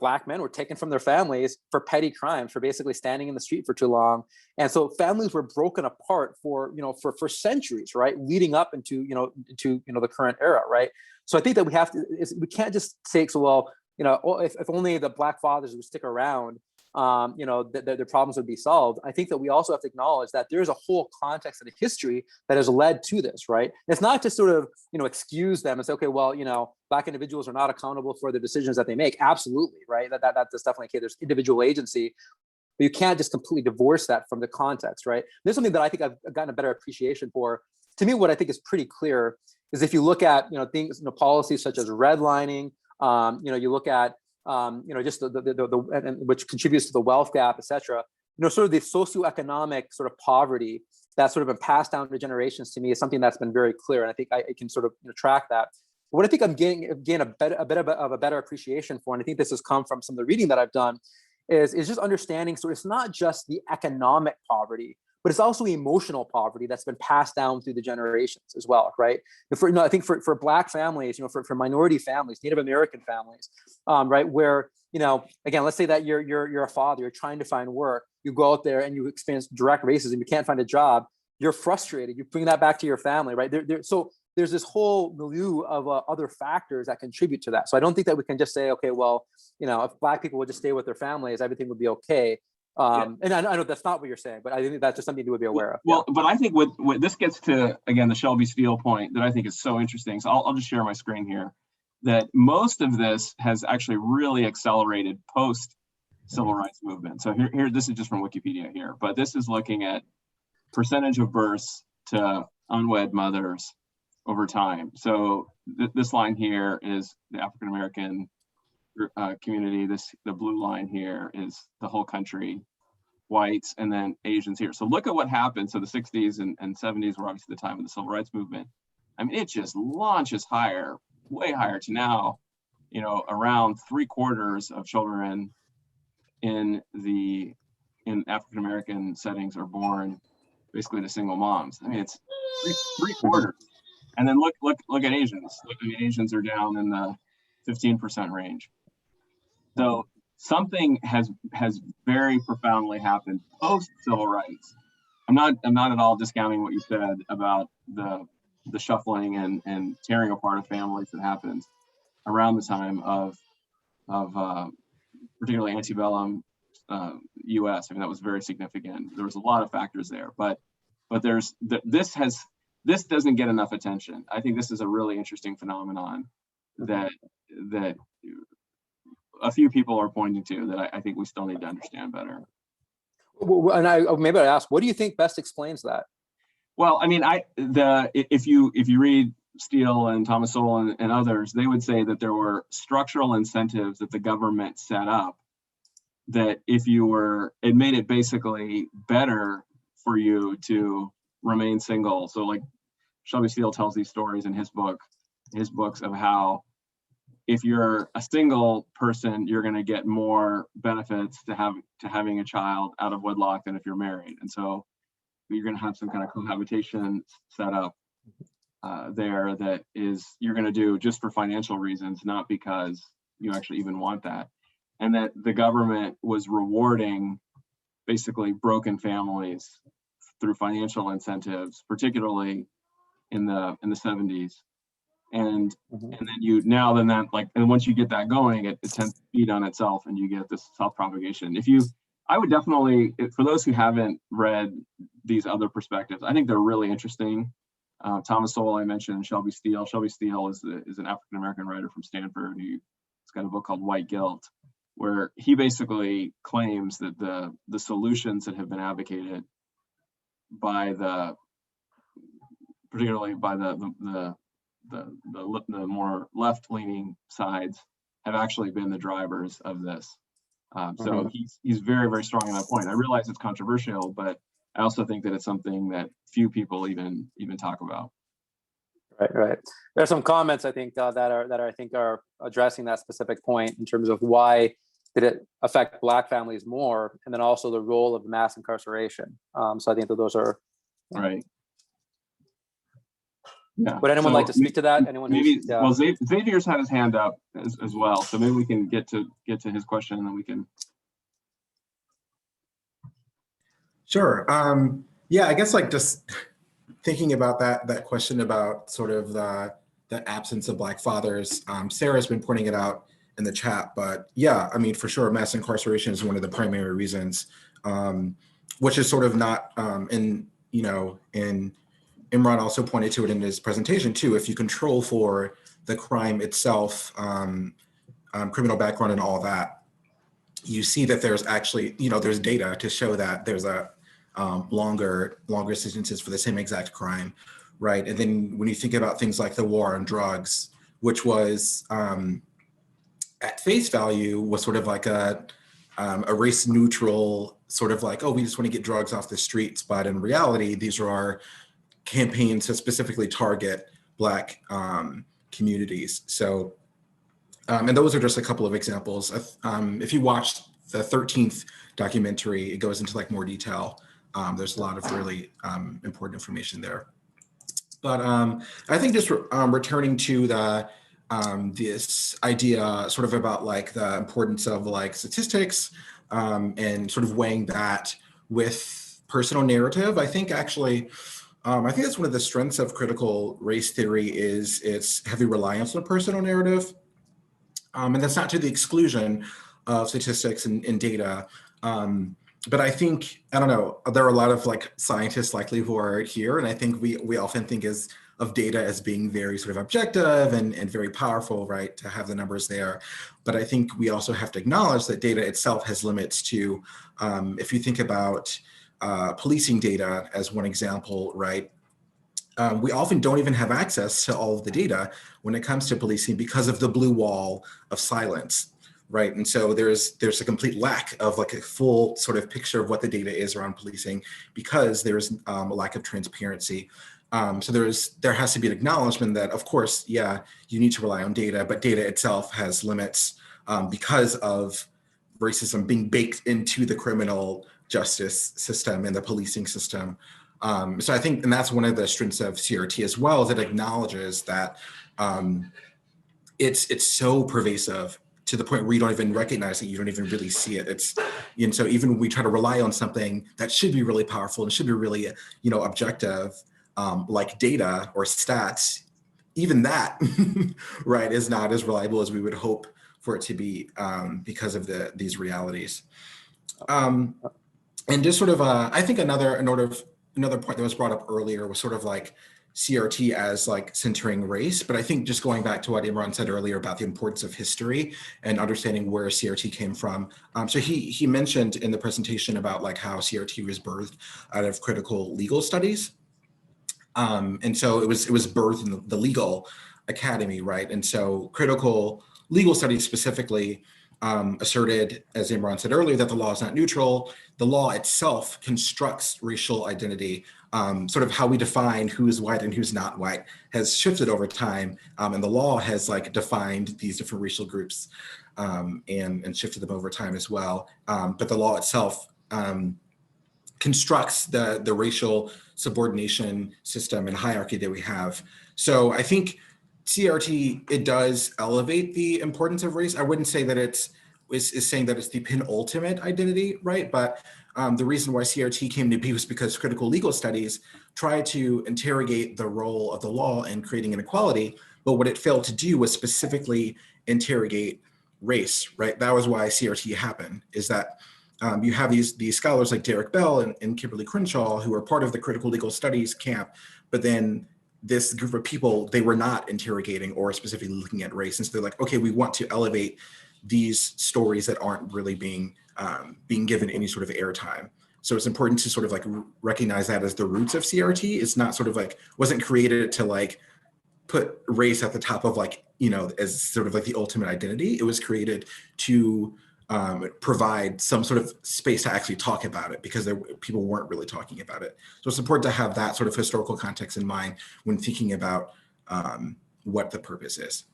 Black men were taken from their families for petty crimes, for basically standing in the street for too long. And so families were broken apart for centuries, right? Leading up into the current era, right? So I think that we can't just say, so, well, if only the Black fathers would stick around, their problems would be solved. I think that we also have to acknowledge that there's a whole context and a history that has led to this, right? It's not to sort of, excuse them and say, okay, well, Black individuals are not accountable for the decisions that they make. Absolutely, right? That's definitely okay. There's individual agency, but you can't just completely divorce that from the context, right? There's something that I think I've gotten a better appreciation for. To me, what I think is pretty clear is if you look at, things, policies such as redlining, you look at, just which contributes to the wealth gap, et cetera, sort of the socioeconomic sort of poverty that's sort of been passed down to generations, to me, is something that's been very clear. And I think I can sort of track that. But what I think I'm getting a bit of a better appreciation for, and I think this has come from some of the reading that I've done, is just understanding, so it's not just the economic poverty, but it's also emotional poverty that's been passed down through the generations as well, right? I think for Black families, for minority families, Native American families, right, where, again, let's say that you're a father, you're trying to find work, you go out there and you experience direct racism, you can't find a job, you're frustrated, you bring that back to your family, right? So there's this whole milieu of other factors that contribute to that. So I don't think that we can just say, okay, well, if Black people would just stay with their families, everything would be okay. And I know that's not what you're saying, but I think that's just something you would be aware of. Well, but I think what this gets to, again, the Shelby Steele point that I think is so interesting. So I'll just share my screen here, that most of this has actually really accelerated post civil rights movement. So here, this is just from Wikipedia here, but this is looking at percentage of births to unwed mothers over time. So this line here is the African-American community. The blue line here is the whole country, whites, and then Asians here. So look at what happened. So the 60s and 70s were obviously the time of the civil rights movement. I mean, it just launches higher, way higher, to now, around 3/4 of children in African-American settings are born basically to single moms. I mean, it's 3/4. And then look at Asians. Asians are down in the 15% range. So something has very profoundly happened post civil rights. I'm not at all discounting what you said about the shuffling and tearing apart of families that happens around the time of particularly antebellum U.S. I mean, that was very significant. There was a lot of factors there, but this doesn't get enough attention. I think this is a really interesting phenomenon that a few people are pointing to that I think we still need to understand better. And maybe I ask, what do you think best explains that? Well, I mean, if you read Steele and Thomas Sowell and others, they would say that there were structural incentives that the government set up that it made it basically better for you to remain single. So like Shelby Steele tells these stories in his books of how if you're a single person, you're going to get more benefits to having a child out of wedlock than if you're married. And so you're going to have some kind of cohabitation set up there that you're going to do just for financial reasons, not because you actually even want that. And that the government was rewarding basically broken families through financial incentives, particularly in the 70s. And then once you get that going, it tends to feed on itself and you get this self-propagation. I would definitely, for those who haven't read these other perspectives, I think they're really interesting. Thomas Sowell, I mentioned, Shelby Steele. Shelby Steele is an African-American writer from Stanford who's got a book called White Guilt, where he basically claims that the solutions that have been advocated particularly by the more left-leaning sides have actually been the drivers of this. So he's very, very strong on that point. I realize it's controversial, but I also think that it's something that few people even talk about. Right. There's some comments I think that are addressing that specific point in terms of why did it affect Black families more, and then also the role of mass incarceration. So I think that those are right. Yeah. Would anyone like to speak to that? Anyone? Well, Xavier's had his hand up as well, so maybe we can get to his question and then we can. Sure. Yeah, I guess like just thinking about that question about sort of the absence of Black fathers. Sarah's been pointing it out in the chat, but yeah, I mean, for sure, mass incarceration is one of the primary reasons, which is sort of not in, you know, in Imran also pointed to it in his presentation too. If you control for the crime itself, criminal background and all that, you see that there's actually, you know, there's data to show that there's a longer sentences for the same exact crime, right? And then when you think about things like the war on drugs, which was at face value was sort of like a race neutral sort of like, oh, we just want to get drugs off the streets, but in reality, these are our campaigns to specifically target Black communities. So, and those are just a couple of examples. If you watch the 13th documentary, it goes into like more detail. There's a lot of really important information there. But I think just returning to the this idea sort of about like the importance of like statistics and sort of weighing that with personal narrative, I think actually, I think that's one of the strengths of critical race theory is its heavy reliance on personal narrative. And that's not to the exclusion of statistics and data. But I think, I don't know, there are a lot of like scientists likely who are here. And I think we often think of data as being very sort of objective and very powerful, right, to have the numbers there. But I think we also have to acknowledge that data itself has limits to, if you think about policing data as one example, right, we often don't even have access to all of the data when it comes to policing because of the blue wall of silence, right? And so there's a complete lack of like a full sort of picture of what the data is around policing because there's a lack of transparency. So there has to be an acknowledgement that, of course, yeah, you need to rely on data, but data itself has limits because of racism being baked into the criminal justice system and the policing system. So I think, and that's one of the strengths of CRT as well, is it acknowledges that it's so pervasive to the point where you don't even recognize it, you don't even really see it. And so even when we try to rely on something that should be really powerful and should be really, you know, objective, like data or stats, even that, right, is not as reliable as we would hope for it to be because of these realities. And just sort of, I think another point that was brought up earlier was sort of like CRT as like centering race. But I think just going back to what Imran said earlier about the importance of history and understanding where CRT came from. So he mentioned in the presentation about like how CRT was birthed out of critical legal studies. And so it was birthed in the legal academy, right? And so critical legal studies specifically asserted, as Imran said earlier, that the law is not neutral. The law itself constructs racial identity. Sort of how we define who's white and who's not white has shifted over time. And the law has like defined these different racial groups and shifted them over time as well. But the law itself constructs the racial subordination system and hierarchy that we have. So I think CRT, it does elevate the importance of race. I wouldn't say that is saying that it's the penultimate identity, right? But the reason why CRT came to be was because critical legal studies tried to interrogate the role of the law in creating inequality, but what it failed to do was specifically interrogate race, right? That was why CRT happened, is that you have these scholars like Derek Bell and Kimberly Crenshaw who are part of the critical legal studies camp, but then this group of people, they were not interrogating or specifically looking at race. And so they're like, okay, we want to elevate these stories that aren't really being given any sort of airtime. So it's important to sort of like recognize that as the roots of CRT. It's not sort of like, wasn't created to like put race at the top of like, you know, as sort of like the ultimate identity. It was created to provide some sort of space to actually talk about it because people weren't really talking about it. So it's important to have that sort of historical context in mind when thinking about what the purpose is.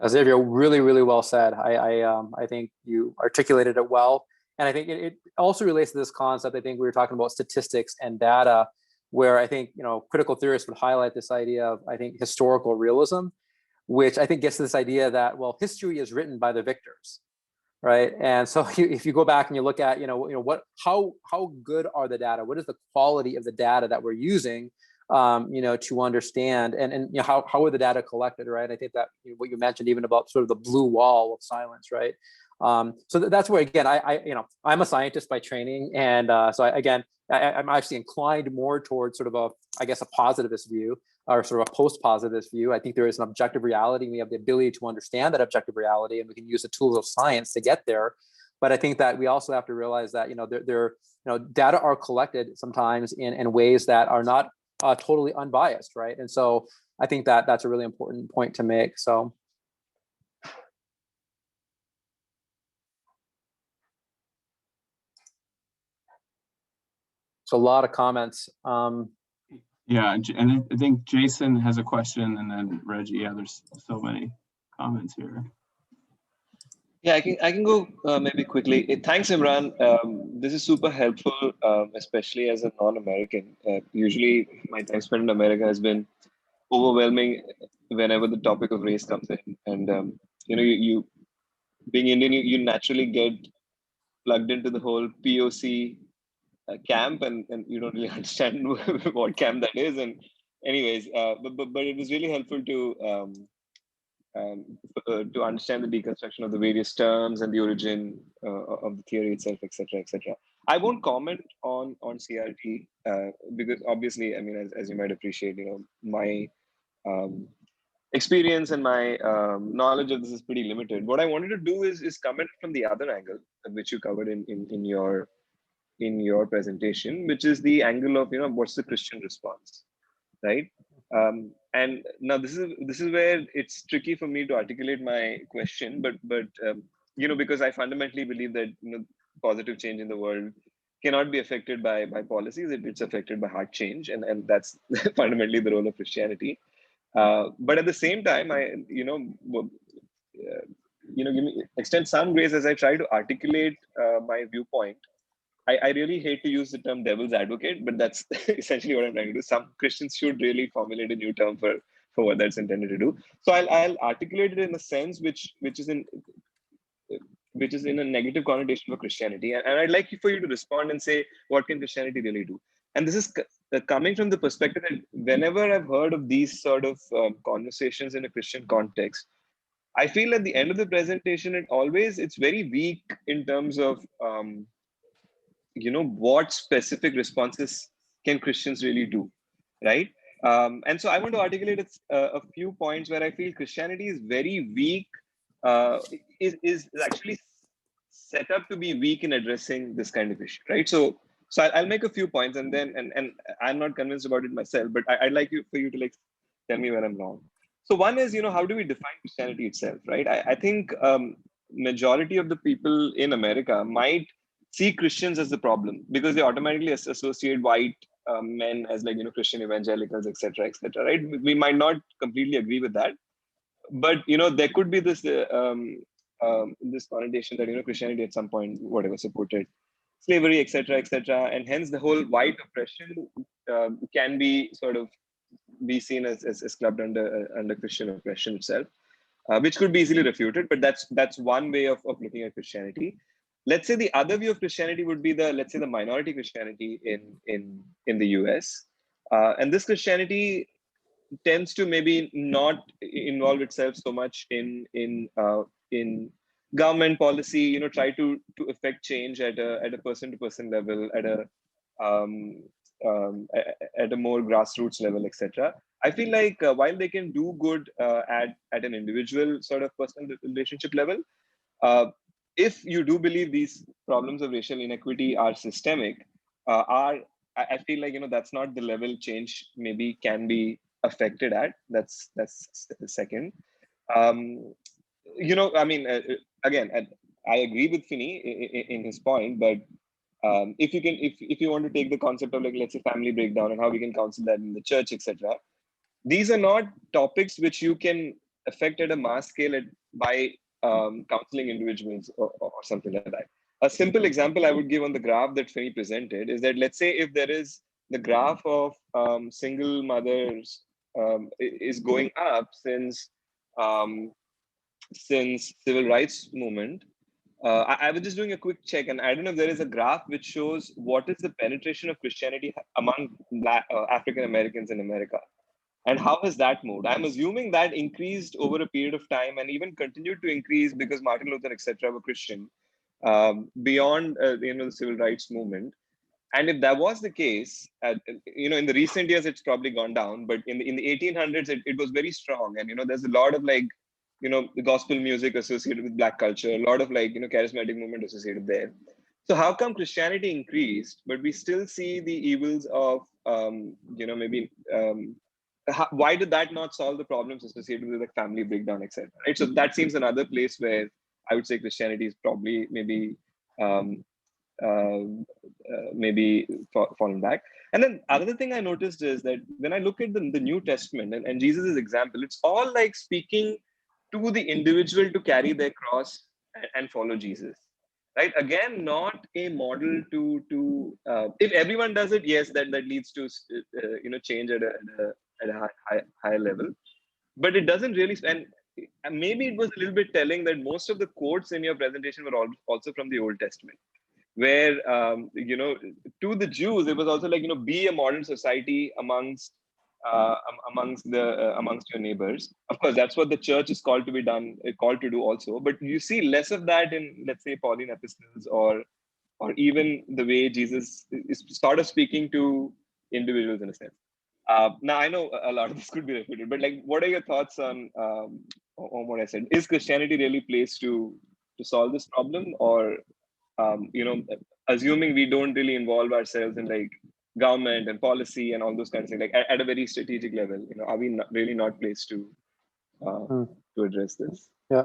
Xavier, really, really well said. I think you articulated it well. And I think it also relates to this concept. I think we were talking about statistics and data, where I think, you know, critical theorists would highlight this idea of, I think, historical realism, which I think gets to this idea that, well, history is written by the victors, right? And so if you go back and you look at, how good are the data? What is the quality of the data that we're using to understand, and how are the data collected, right? I think that what you mentioned even about sort of the blue wall of silence, right? So that's where, again, I'm a scientist by training, and I'm actually inclined more towards sort of a positivist view, or sort of a post-positivist view. I think there is an objective reality. We have the ability to understand that objective reality, and we can use the tools of science to get there. But I think that we also have to realize that data are collected sometimes in ways that are not totally unbiased, right? And so I think that that's a really important point to make. So. So a lot of comments. Yeah, and I think Jason has a question, and then Reggie. Yeah, there's so many comments here. Yeah, I can go maybe quickly. Thanks, Imran. This is super helpful, especially as a non-American. Usually, my time spent in America has been overwhelming whenever the topic of race comes in, and you being Indian, you naturally get plugged into the whole POC camp, and you don't really understand what camp that is. And anyways, but it was really helpful to understand the deconstruction of the various terms and the origin of the theory itself, etc., etc. I won't comment on CRT because obviously, I mean, as you might appreciate, my experience and my knowledge of this is pretty limited. What I wanted to do is comment from the other angle, which you covered in your presentation, which is the angle of what's the Christian response, right? And now this is where it's tricky for me to articulate my question, but because I fundamentally believe that positive change in the world cannot be affected by policies. It's affected by heart change, and that's fundamentally the role of Christianity. But at the same time, extend some grace as I try to articulate my viewpoint. I really hate to use the term devil's advocate, but that's essentially what I'm trying to do. Some Christians should really formulate a new term for what that's intended to do. So I'll articulate it in a sense which is in a negative connotation for Christianity, and I'd like for you to respond and say, what can Christianity really do? And this is coming from the perspective that whenever I've heard of these sort of conversations in a Christian context, I feel at the end of the presentation, it's very weak in terms of what specific responses can Christians really do, right? And so I want to articulate a few points where I feel Christianity is very weak, is actually set up to be weak in addressing this kind of issue, right? So I'll make a few points, and then and I'm not convinced about it myself, but I'd like for you to tell me where I'm wrong. So one is, how do we define Christianity itself, right? I think majority of the people in America might see Christians as the problem because they automatically associate white men as Christian evangelicals, etc., etc. Right? We might not completely agree with that, but there could be this this connotation that Christianity at some point supported slavery, etc., etc., and hence the whole white oppression can be sort of be seen as clubbed under Christian oppression itself, which could be easily refuted. But that's one way of looking at Christianity. Let's say the other view of Christianity would be the minority Christianity in the US, and this Christianity tends to maybe not involve itself so much in government policy. Try to affect change at a person to person level, at a more grassroots level, etc. I feel like while they can do good at an individual sort of personal relationship level, if you do believe these problems of racial inequity are systemic, I feel like that's not the level change maybe can be affected at. That's the second. I mean, again, I agree with Finney in his point, but if you want to take the concept of let's say family breakdown and how we can counsel that in the church, etc., these are not topics which you can affect at a mass scale by counseling individuals or something like that. A simple example I would give on the graph that Finney presented is that let's say if there is the graph of single mothers is going up since civil rights movement, I was just doing a quick check, and I don't know if there is a graph which shows what is the penetration of Christianity among African Americans in America, and how has that moved. I'm assuming that increased over a period of time and even continued to increase because Martin Luther, etc., were Christian, beyond the civil rights movement. And if that was the case, in the recent years, it's probably gone down. But in the 1800s, it was very strong. And, there's a lot of the gospel music associated with Black culture, a lot of charismatic movement associated there. So how come Christianity increased, but we still see the evils of, why did that not solve the problems associated with family breakdown, etc.? Right. So that seems another place where I would say Christianity is probably maybe fallen back. And then another thing I noticed is that when I look at the New Testament and Jesus' example, it's all like speaking to the individual to carry their cross and follow Jesus. Right? Again, not a model to if everyone does it, yes, that leads to change at a high level. But it doesn't really, and maybe it was a little bit telling that most of the quotes in your presentation were also from the Old Testament, where to the Jews it was also be a modern society amongst your neighbors. Of course, that's what the church is called to do also. But you see less of that in, let's say, Pauline epistles or even the way Jesus is sort of speaking to individuals in a sense. Now I know a lot of this could be repeated, but what are your thoughts on what I said? Is Christianity really placed to solve this problem, or assuming we don't really involve ourselves in government and policy and all those kinds of things, at a very strategic level, are we really not placed to address this? Yeah.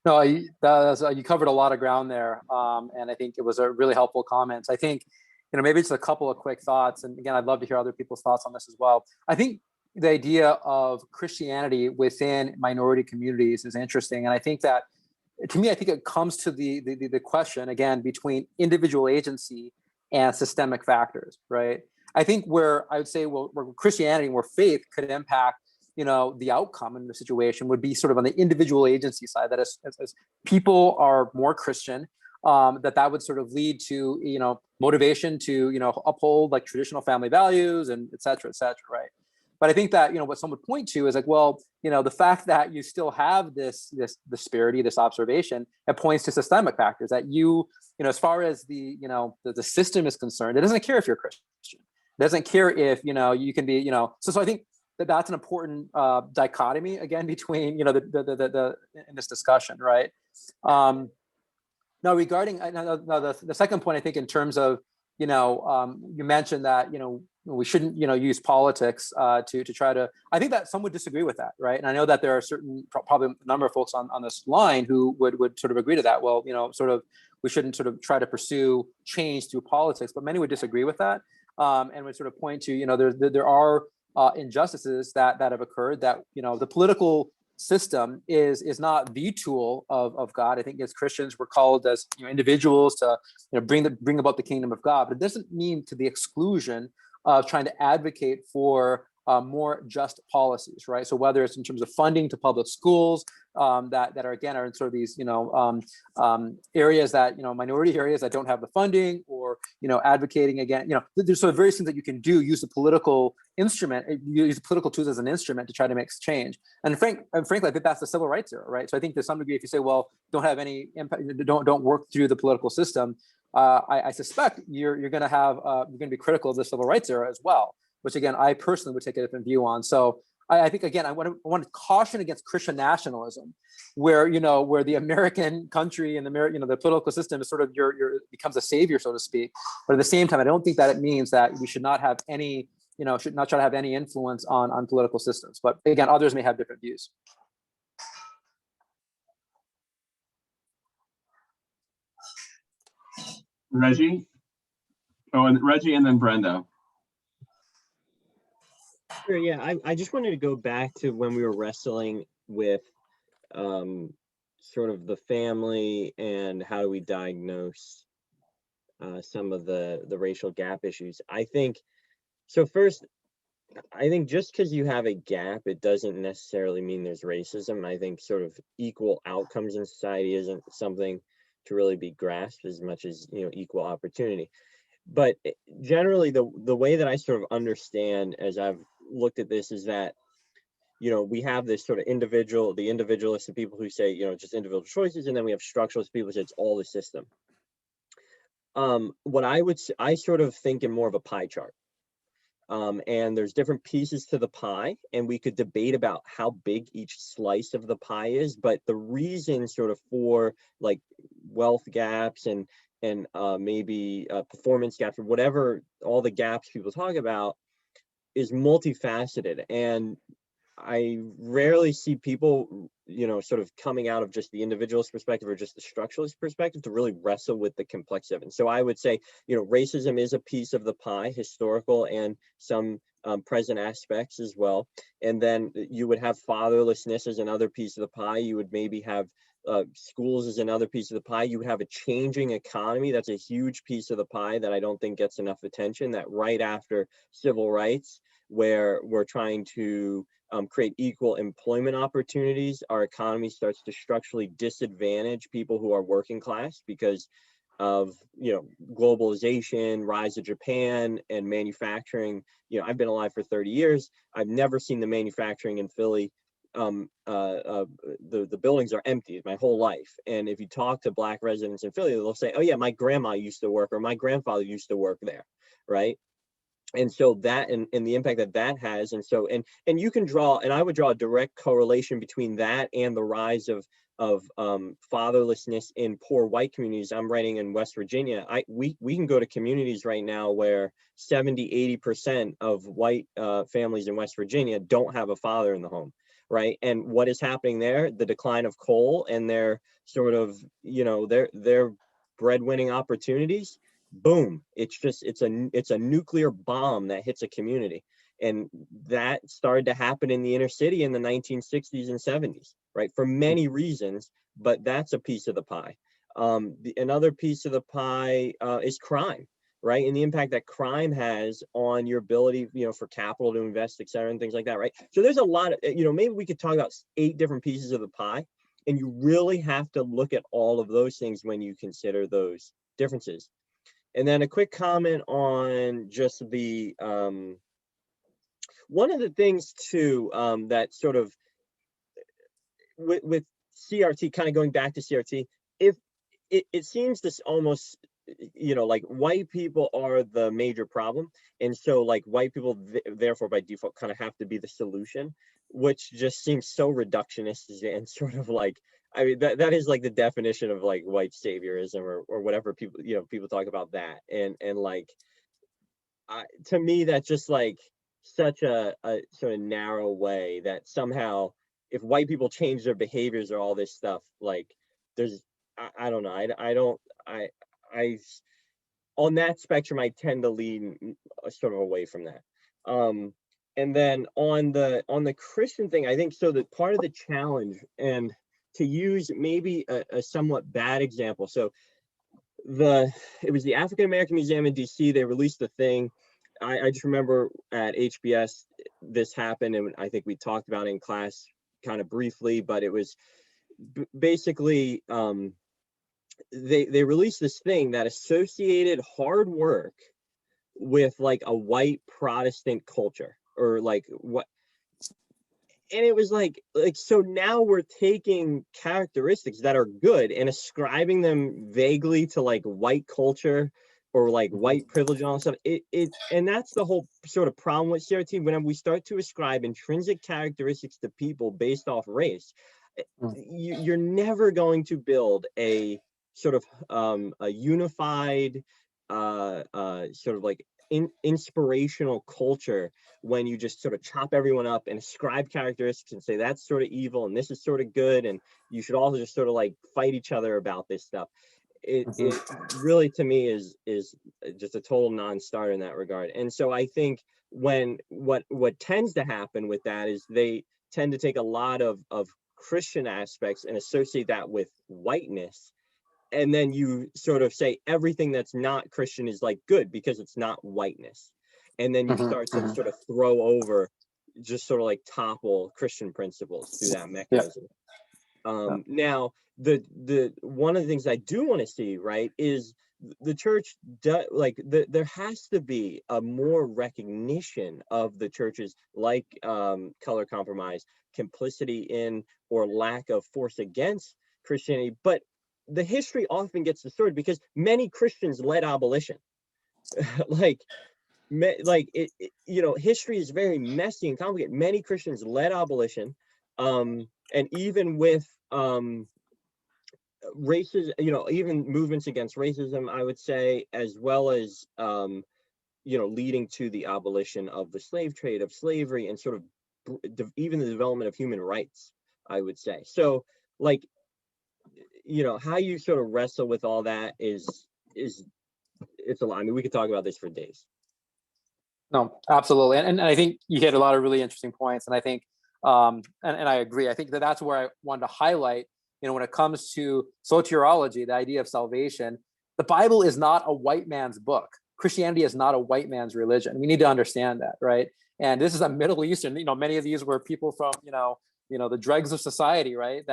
No, you covered a lot of ground there, and I think it was a really helpful comment. I think, maybe just a couple of quick thoughts, and again, I'd love to hear other people's thoughts on this as well. I think the idea of Christianity within minority communities is interesting, and I think that, to me, I think it comes to the question again between individual agency and systemic factors, right? I think where I would say, where Christianity, where faith could impact the outcome in the situation would be sort of on the individual agency side, that as people are more Christian, that would sort of lead to, motivation to, uphold traditional family values and et cetera, right? But I think that, what some would point to is the fact that you still have this disparity, this observation, it points to systemic factors that as far as the system is concerned, it doesn't care if you're Christian. It doesn't care if, you can be, so I think that's an important dichotomy again between the in this discussion, right? Now regarding the second point, I think in terms of you mentioned that we shouldn't use politics to try to. I think that some would disagree with that, right? And I know that there are probably a number of folks on this line who would sort of agree to that. Well, sort of we shouldn't sort of try to pursue change through politics, but many would disagree with that, and would sort of point to there are injustices that have occurred, that the political system is not the tool of God. I think as Christians we're called as individuals to bring about the kingdom of God, but it doesn't mean to the exclusion of trying to advocate for more just policies, right? So whether it's in terms of funding to public schools that are in sort of these areas that minority areas that don't have the funding, or advocating again, there's sort of various things that you can do. Use the political instrument, use the political tools as an instrument to try to make change. And frankly, I think that's the civil rights era, right? So I think to some degree, if you say, well, don't have any impact, don't work through the political system, I suspect you're going to be critical of the civil rights era as well, which again, I personally would take a different view on. So I think, again, I want to caution against Christian nationalism, where the American country and the political system is sort of becomes a savior, so to speak. But at the same time, I don't think that it means that we should not have any, should not try to have any influence on political systems. But again, others may have different views. Reggie? Oh, and Reggie and then Brenda. Sure, yeah, I just wanted to go back to when we were wrestling with sort of the family and how do we diagnose some of the racial gap issues. I think, so first, I think just because you have a gap, it doesn't necessarily mean there's racism. I think sort of equal outcomes in society isn't something to really be grasped as much as, you know, equal opportunity. But generally, the way that I sort of understand as I've looked at this is that, you know, we have this sort of the individualists, the people who say, you know, just individual choices, and then we have structuralist people who say it's all the system. What I sort of think in more of a pie chart. And there's different pieces to the pie, and we could debate about how big each slice of the pie is, but the reason sort of for like wealth gaps and maybe performance gaps or whatever, all the gaps people talk about is multifaceted. And I rarely see people, you know, sort of coming out of just the individualist perspective or just the structuralist perspective to really wrestle with the complexity of it. And so I would say, you know, racism is a piece of the pie, historical and some present aspects as well. And then you would have fatherlessness as another piece of the pie. You would maybe have schools as another piece of the pie. You would have a changing economy. That's a huge piece of the pie that I don't think gets enough attention, that right after civil rights, where we're trying to create equal employment opportunities, our economy starts to structurally disadvantage people who are working class because of, you know, globalization, rise of Japan, and manufacturing. You know, I've been alive for 30 years. I've never seen the manufacturing in Philly. The buildings are empty my whole life. And if you talk to Black residents in Philly, they'll say, oh yeah, my grandma used to work, or my grandfather used to work there, right? And so that and the impact that that has, and so and you can draw, and I would draw a direct correlation between that and the rise of fatherlessness in poor white communities. I'm writing in West Virginia. We can go to communities right now where 70-80% of white families in West Virginia don't have a father in the home, right? And what is happening there? The decline of coal and their sort of, you know, their breadwinning opportunities. Boom, it's a nuclear bomb that hits a community. And that started to happen in the inner city in the 1960s and 70s, right? For many reasons, but that's a piece of the pie. Another piece of the pie is crime, right? And the impact that crime has on your ability, you know, for capital to invest, et cetera, and things like that, right? So there's a lot of, you know, maybe we could talk about 8 different pieces of the pie, and you really have to look at all of those things when you consider those differences. And then a quick comment on just the, one of the things too, that sort of, with CRT, kind of going back to CRT, if it seems this almost, you know, like white people are the major problem. And so like white people, therefore by default, kind of have to be the solution, which just seems so reductionist and sort of like, I mean, that is like the definition of like white saviorism or whatever people, you know, people talk about that. And like, to me, that's just like such a sort of narrow way that somehow if white people change their behaviors or all this stuff, like there's, I don't know. I on that spectrum, I tend to lean sort of away from that. And then on the Christian thing, I think so that part of the challenge, and to use maybe a somewhat bad example. So it was the African American Museum in DC. They released the thing. I just remember at HBS this happened, and I think we talked about it in class kind of briefly, but it was basically they released this thing that associated hard work with like a white Protestant culture, or like what, and it was like so now we're taking characteristics that are good and ascribing them vaguely to like white culture or like white privilege and all that stuff. And that's the whole sort of problem with CRT. Whenever we start to ascribe intrinsic characteristics to people based off race, you're never going to build a sort of a unified sort of like inspirational culture when you just sort of chop everyone up and ascribe characteristics and say that's sort of evil and this is sort of good, and you should all just sort of like fight each other about this stuff. It really, to me, is just a total non-starter in that regard. And so I think when what tends to happen with that is they tend to take a lot of Christian aspects and associate that with whiteness, and then you sort of say everything that's not Christian is like good because it's not whiteness, and then you start to sort of throw over, just sort of like topple Christian principles through that mechanism. Now, the one of the things I do want to see, right, is the church there has to be a more recognition of the churches, like color compromise, complicity in or lack of force against Christianity. But the history often gets distorted because many Christians led abolition. History is very messy and complicated. Many Christians led abolition, and even with races, even movements against racism, I would say, as well as leading to the abolition of the slave trade, of slavery, and sort of even the development of human rights, I would say. So, how you sort of wrestle with all that is it's a lot. I mean, we could talk about this for days. No, absolutely. And I think you hit a lot of really interesting points. And I think, and I agree, I think that's where I wanted to highlight, when it comes to soteriology, the idea of salvation, the Bible is not a white man's book. Christianity is not a white man's religion. We need to understand that, right? And this is a Middle Eastern, many of these were people from, the dregs of society, right?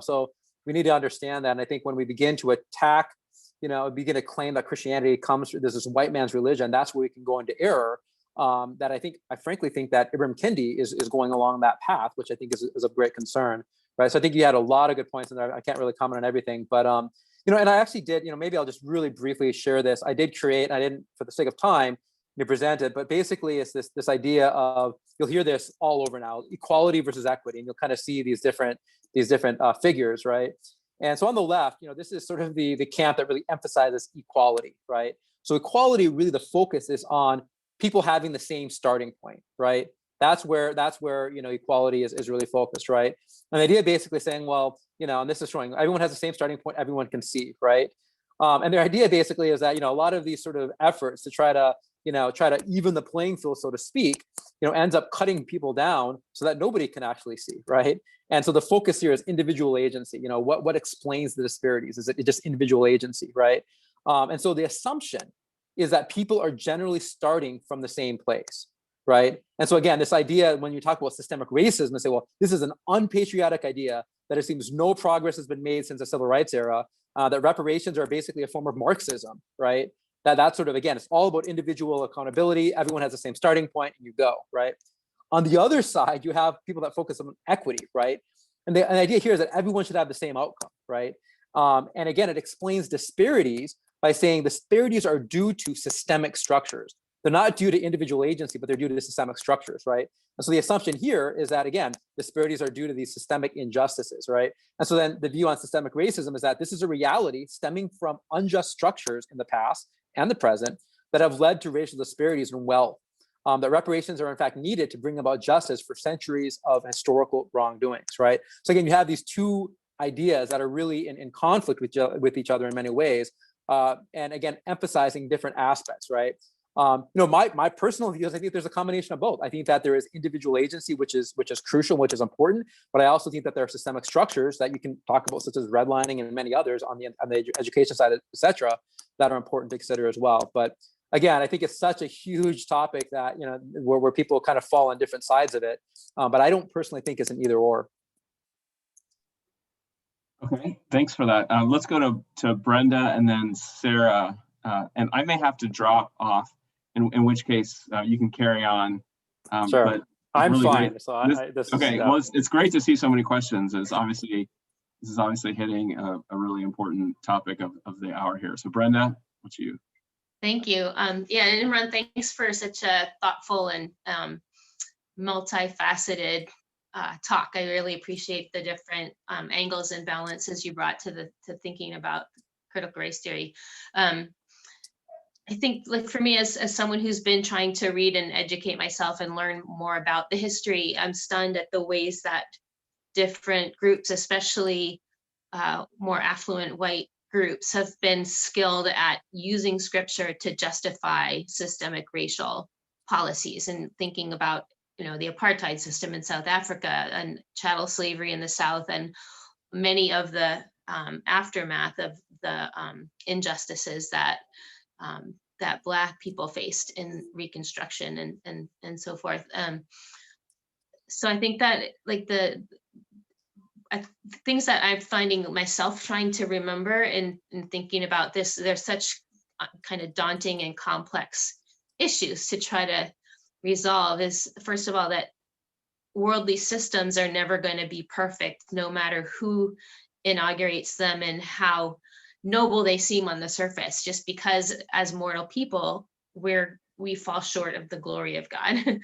So we need to understand that. And I think when we begin to attack, begin to claim that Christianity comes through this white man's religion, that's where we can go into error. That I frankly think that Ibram Kendi is going along that path, which I think is of great concern, right? So I think you had a lot of good points in there. I can't really comment on everything, but and I actually did, maybe I'll just really briefly share this. I did create, I didn't, for the sake of time, present it, but basically it's this idea of, you'll hear this all over now, equality versus equity, and you'll kind of see these different figures, right? And so on the left, this is sort of the camp that really emphasizes equality, right? So equality, really the focus is on people having the same starting point, right? That's where equality is really focused, right? And the idea basically saying, well, and this is showing everyone has the same starting point, everyone can see, right? And their idea basically is that, a lot of these sort of efforts to try to even the playing field, so to speak, ends up cutting people down so that nobody can actually see, right? And so the focus here is individual agency. What explains the disparities? Is it just individual agency, right? And so the assumption is that people are generally starting from the same place, right? And so again, this idea, when you talk about systemic racism, and say, well, this is an unpatriotic idea, that it seems no progress has been made since the civil rights era, that reparations are basically a form of Marxism, right? That's sort of, again, it's all about individual accountability. Everyone has the same starting point and you go, right? On the other side, you have people that focus on equity, right? And the idea here is that everyone should have the same outcome, right? And again, it explains disparities by saying disparities are due to systemic structures. They're not due to individual agency, but they're due to systemic structures, right? And so the assumption here is that, again, disparities are due to these systemic injustices, right? And so then the view on systemic racism is that this is a reality stemming from unjust structures in the past and the present that have led to racial disparities in wealth. That reparations are in fact needed to bring about justice for centuries of historical wrongdoings, right? So again, you have these two ideas that are really in conflict with each other in many ways, and again, emphasizing different aspects, right? My personal view is I think there's a combination of both. I think that there is individual agency, which is crucial, which is important, but I also think that there are systemic structures that you can talk about, such as redlining and many others on the education side, et cetera, that are important to consider as well. But again, I think it's such a huge topic that, where people kind of fall on different sides of it. But I don't personally think it's an either or. Okay, thanks for that. Let's go to Brenda and then Sarah. And I may have to drop off, in which case you can carry on. Sure, but I'm really fine. great. So Well, it's great to see so many questions. This is obviously hitting a really important topic of the hour here. So Brenda, what's you? Thank you. Yeah, and Imran, thanks for such a thoughtful and multifaceted talk. I really appreciate the different angles and balances you brought to thinking about critical race theory. I think, like, for me, as someone who's been trying to read and educate myself and learn more about the history, I'm stunned at the ways that different groups, especially more affluent white groups, have been skilled at using scripture to justify systemic racial policies, and thinking about, the apartheid system in South Africa and chattel slavery in the South, and many of the aftermath of the injustices that Black people faced in Reconstruction and so forth. So I think that, like, things that I'm finding myself trying to remember and thinking about this, there's such kind of daunting and complex issues to try to resolve, is first of all that worldly systems are never going to be perfect, no matter who inaugurates them and how noble they seem on the surface, just because as mortal people we fall short of the glory of God.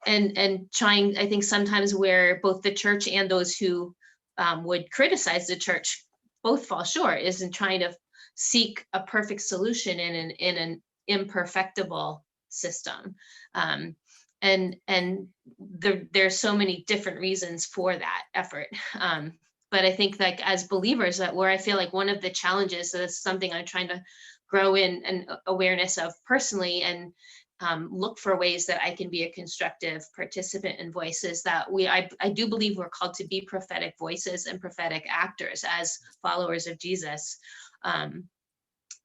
And trying, I think sometimes where both the church and those who would criticize the church both fall short is in trying to seek a perfect solution in an imperfectible system. And there's so many different reasons for that effort. But I think like as believers, that where I feel like one of the challenges, so that's something I'm trying to grow in and awareness of personally, and look for ways that I can be a constructive participant in voices that I do believe we're called to be prophetic voices and prophetic actors as followers of Jesus,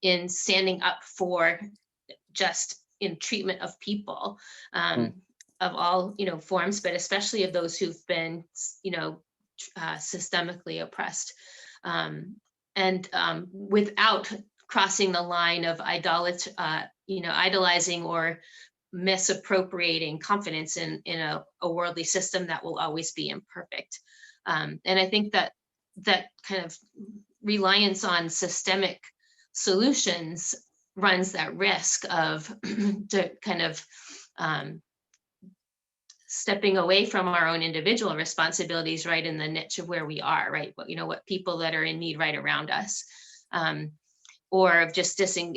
in standing up for just in treatment of people, of all, forms, but especially of those who've been, systemically oppressed, and without crossing the line of idolizing or misappropriating confidence in a worldly system that will always be imperfect. And I think that kind of reliance on systemic solutions runs that risk of to kind of stepping away from our own individual responsibilities, right, in the niche of where we are, right, but what people that are in need right around us, or of just dissing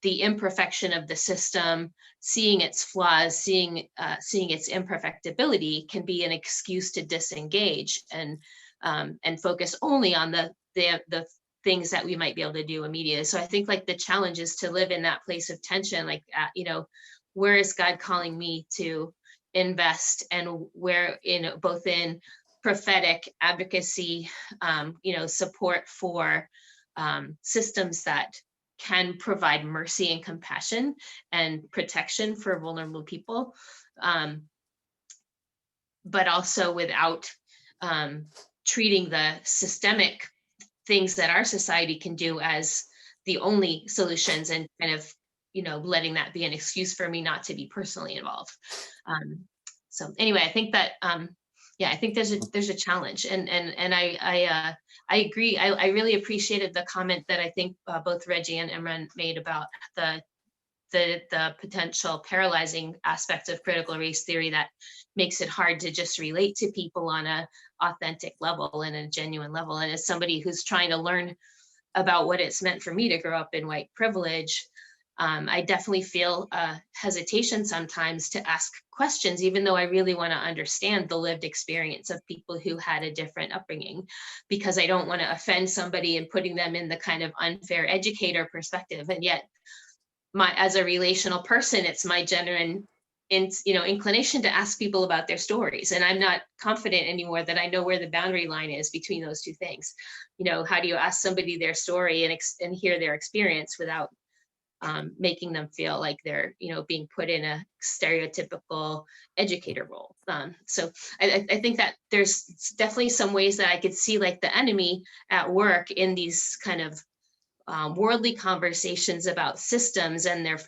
the imperfection of the system, seeing its flaws, seeing its imperfectibility can be an excuse to disengage and focus only on the things that we might be able to do immediately. So I think like the challenge is to live in that place of tension, like, where is God calling me to invest, and where both in prophetic advocacy, support for systems that can provide mercy and compassion and protection for vulnerable people, but also without treating the systemic things that our society can do as the only solutions, and kind of letting that be an excuse for me not to be personally involved. So anyway, I think that I think there's a challenge, and I agree. I really appreciated the comment that I think both Reggie and Imran made about the potential paralyzing aspects of critical race theory that makes it hard to just relate to people on a authentic level and a genuine level. And as somebody who's trying to learn about what it's meant for me to grow up in white privilege, I definitely feel hesitation sometimes to ask questions, even though I really want to understand the lived experience of people who had a different upbringing, because I don't want to offend somebody and putting them in the kind of unfair educator perspective. And yet, as a relational person, it's my genuine inclination to ask people about their stories. And I'm not confident anymore that I know where the boundary line is between those two things. How do you ask somebody their story and hear their experience without making them feel like they're, being put in a stereotypical educator role. So I think that there's definitely some ways that I could see like the enemy at work in these kind of worldly conversations about systems and their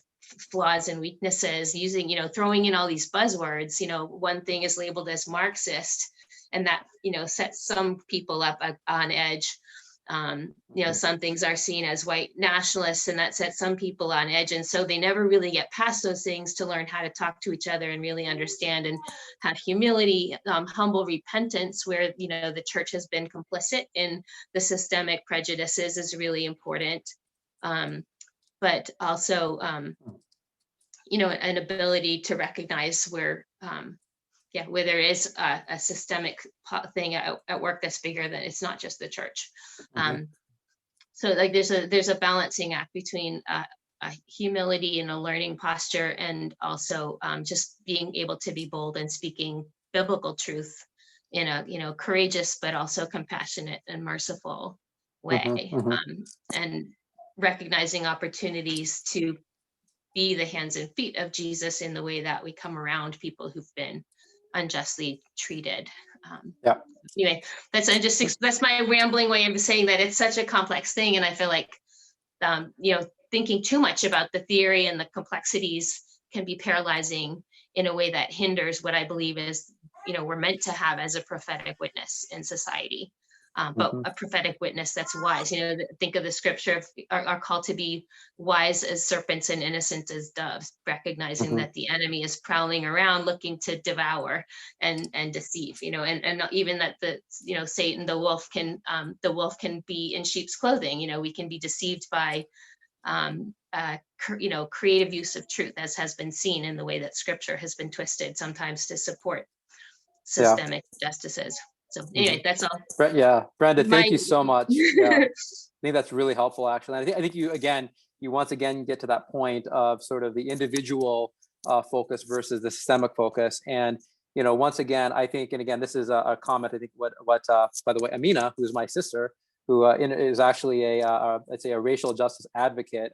flaws and weaknesses, using, throwing in all these buzzwords. One thing is labeled as Marxist, and that, sets some people up on edge. Some things are seen as white nationalists, and that sets some people on edge. And so they never really get past those things to learn how to talk to each other and really understand and have humility, humble repentance, where, the church has been complicit in the systemic prejudices, is really important. But also, an ability to recognize where there is a systemic thing at work that's bigger than it's not just the church. So like there's a balancing act between a humility and a learning posture, and also just being able to be bold and speaking biblical truth in a courageous but also compassionate and merciful way, and recognizing opportunities to be the hands and feet of Jesus in the way that we come around people who've been unjustly treated. Yeah. Anyway, that's my rambling way of saying that it's such a complex thing, and I feel like thinking too much about the theory and the complexities can be paralyzing in a way that hinders what I believe is we're meant to have as a prophetic witness in society. But a prophetic witness that's wise. Think of the scripture, are called to be wise as serpents and innocent as doves, recognizing that the enemy is prowling around looking to devour and deceive, and even that Satan, the wolf can be in sheep's clothing. We can be deceived by creative use of truth, as has been seen in the way that scripture has been twisted sometimes to support systemic justices. So anyway, that's all. Yeah, Brenda, thank you so much. Yeah, I think that's really helpful, actually. And I think you once again get to that point of sort of the individual focus versus the systemic focus. And once again, I think, and again, this is a comment. I think what by the way, Amina, who's my sister, who is actually let's say a racial justice advocate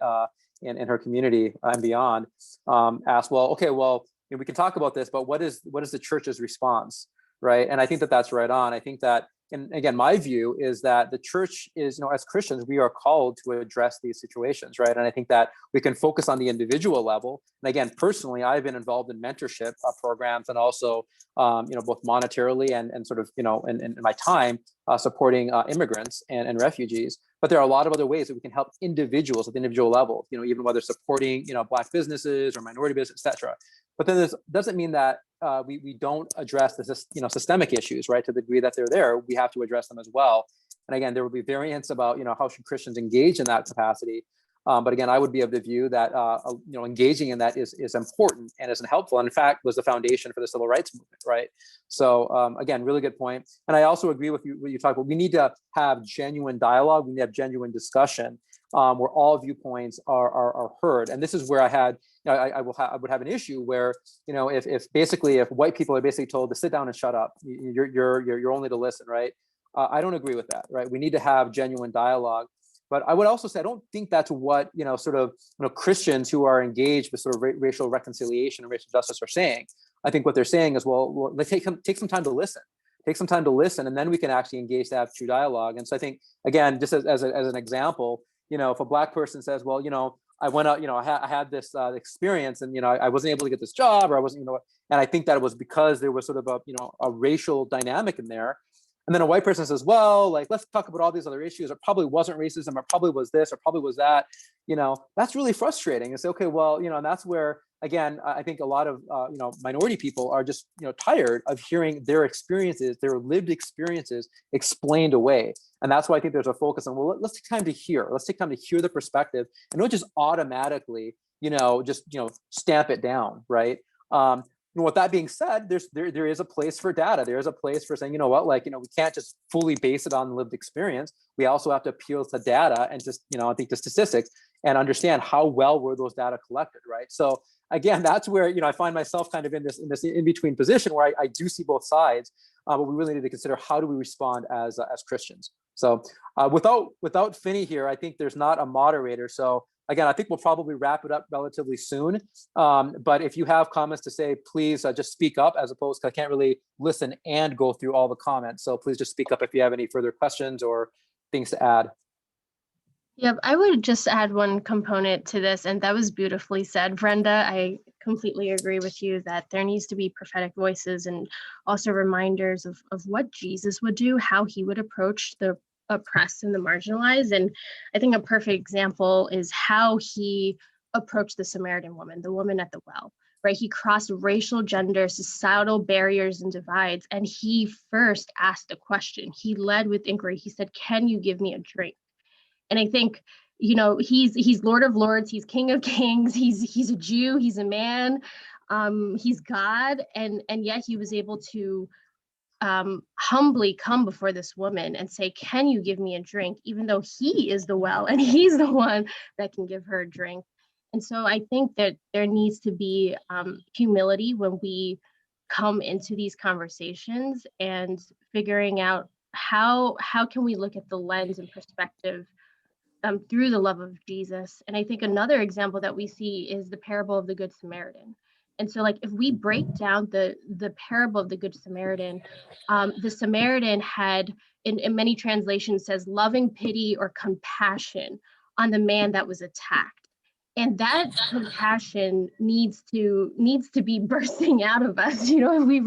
in her community and beyond, asked, well, okay, well, we can talk about this, but what is the church's response? Right. And I think that's right on. I think that, and again, my view is that the church is, as Christians, we are called to address these situations. Right. And I think that we can focus on the individual level. And again, personally, I've been involved in mentorship programs and also, both monetarily and sort of, in my time supporting immigrants and refugees. But there are a lot of other ways that we can help individuals at the individual level, even whether supporting, Black businesses or minority business, et cetera. But then this doesn't mean that we don't address this, systemic issues, right? To the degree that they're there, we have to address them as well. And again, there will be variants about, how should Christians engage in that capacity. But again, I would be of the view that, engaging in that is important and is helpful. And in fact, was the foundation for the civil rights movement, right? So again, really good point. And I also agree with you when you talk about, we need to have genuine dialogue. We need to have genuine discussion where all viewpoints are heard. And this is where I would have an issue where, if white people are basically told to sit down and shut up, you're only to listen, right? I don't agree with that, right? We need to have genuine dialogue. But I would also say, I don't think that's what, Christians who are engaged with sort of racial reconciliation and racial justice are saying. I think what they're saying is, well, let's take some time to listen. Take some time to listen, and then we can actually engage to have true dialogue. And so I think, again, just as an example, if a Black person says, well, I went out, I had this experience and, I wasn't able to get this job, or I wasn't, and I think that it was because there was sort of a racial dynamic in there. And then a white person says, well, let's talk about all these other issues. It probably wasn't racism, or probably was this, or probably was that, that's really frustrating. And say, okay, well, and that's where, again, I think a lot of, minority people are just, tired of hearing their experiences, their lived experiences explained away. And that's why I think there's a focus on, well, let's take time to hear. Let's take time to hear the perspective and don't just automatically, stamp it down, right? With that being said, there is a place for data. There is a place for saying, we can't just fully base it on lived experience. We also have to appeal to data and just, I think the statistics and understand how well were those data collected, right? So again, that's where, I find myself kind of in this in-between position where I do see both sides, but we really need to consider how do we respond as Christians. So without Finney here, I think there's not a moderator. So again, I think we'll probably wrap it up relatively soon. But if you have comments to say, please just speak up, as opposed to I can't really listen and go through all the comments. So please just speak up if you have any further questions or things to add. Yep, I would just add one component to this, and that was beautifully said, Brenda. I completely agree with you that there needs to be prophetic voices and also reminders of what Jesus would do, how he would approach the oppressed and the marginalized. And I think a perfect example is how he approached the Samaritan woman, the woman at the well, right? He crossed racial, gender, societal barriers and divides, and he first asked a question. He led with inquiry. He said, "Can you give me a drink?" And I think, he's Lord of Lords, he's King of Kings, he's a Jew, he's a man, he's God, and yet he was able to humbly come before this woman and say, "Can you give me a drink?" Even though he is the well and he's the one that can give her a drink. And so I think that there needs to be humility when we come into these conversations and figuring out how can we look at the lens and perspective through the love of Jesus. And I think another example that we see is the parable of the Good Samaritan. And so like if we break down the parable of the Good Samaritan, the Samaritan had in many translations says loving pity or compassion on the man that was attacked. And that compassion needs to be bursting out of us, you know, if we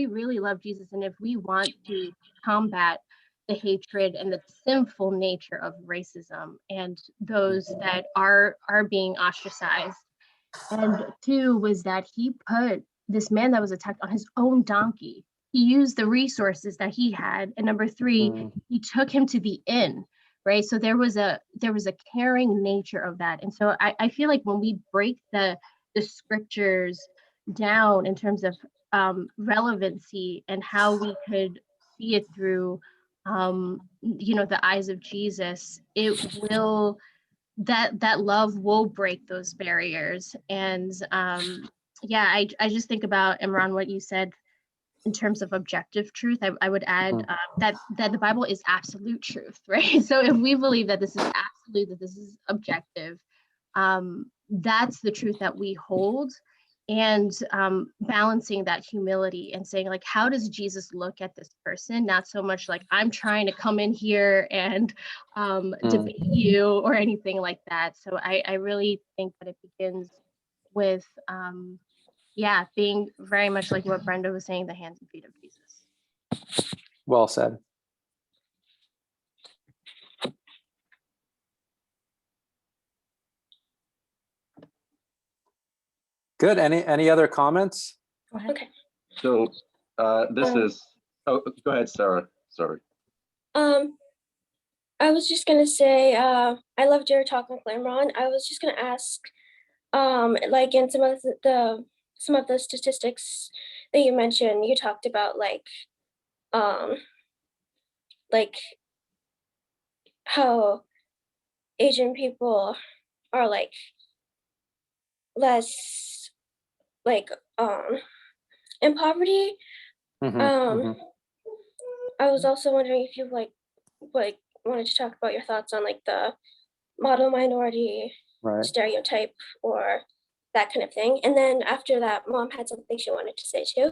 really love Jesus, and if we want to combat the hatred and the sinful nature of racism and those that are being ostracized. And two was that he put this man that was attacked on his own donkey. He used the resources that he had. And number three, he took him to the inn, right? So there was a caring nature of that. And so I feel like when we break the scriptures down in terms of relevancy and how we could see it through you know, the eyes of Jesus, it will, that love will break those barriers. And yeah, I just think about, Imran, what you said in terms of objective truth. I would add that the Bible is absolute truth, right? So if we believe that this is absolute, that this is objective, that's the truth that we hold. And balancing that humility and saying, like, how does Jesus look at this person? Not so much like I'm trying to come in here and debate you or anything like that. So I really think that it begins with yeah, being very much like what Brenda was saying, the hands and feet of Jesus. Well said. Good. Any other comments? Okay. So this is, oh, go ahead, Sarah. Sorry. I was just gonna say, I loved your talk on Imran. I was just gonna ask, like in some of the statistics that you mentioned, you talked about like how Asian people are like less like in poverty. I was also wondering if you like wanted to talk about your thoughts on like the model minority stereotype or that kind of thing. And then after that, Mom had something she wanted to say too.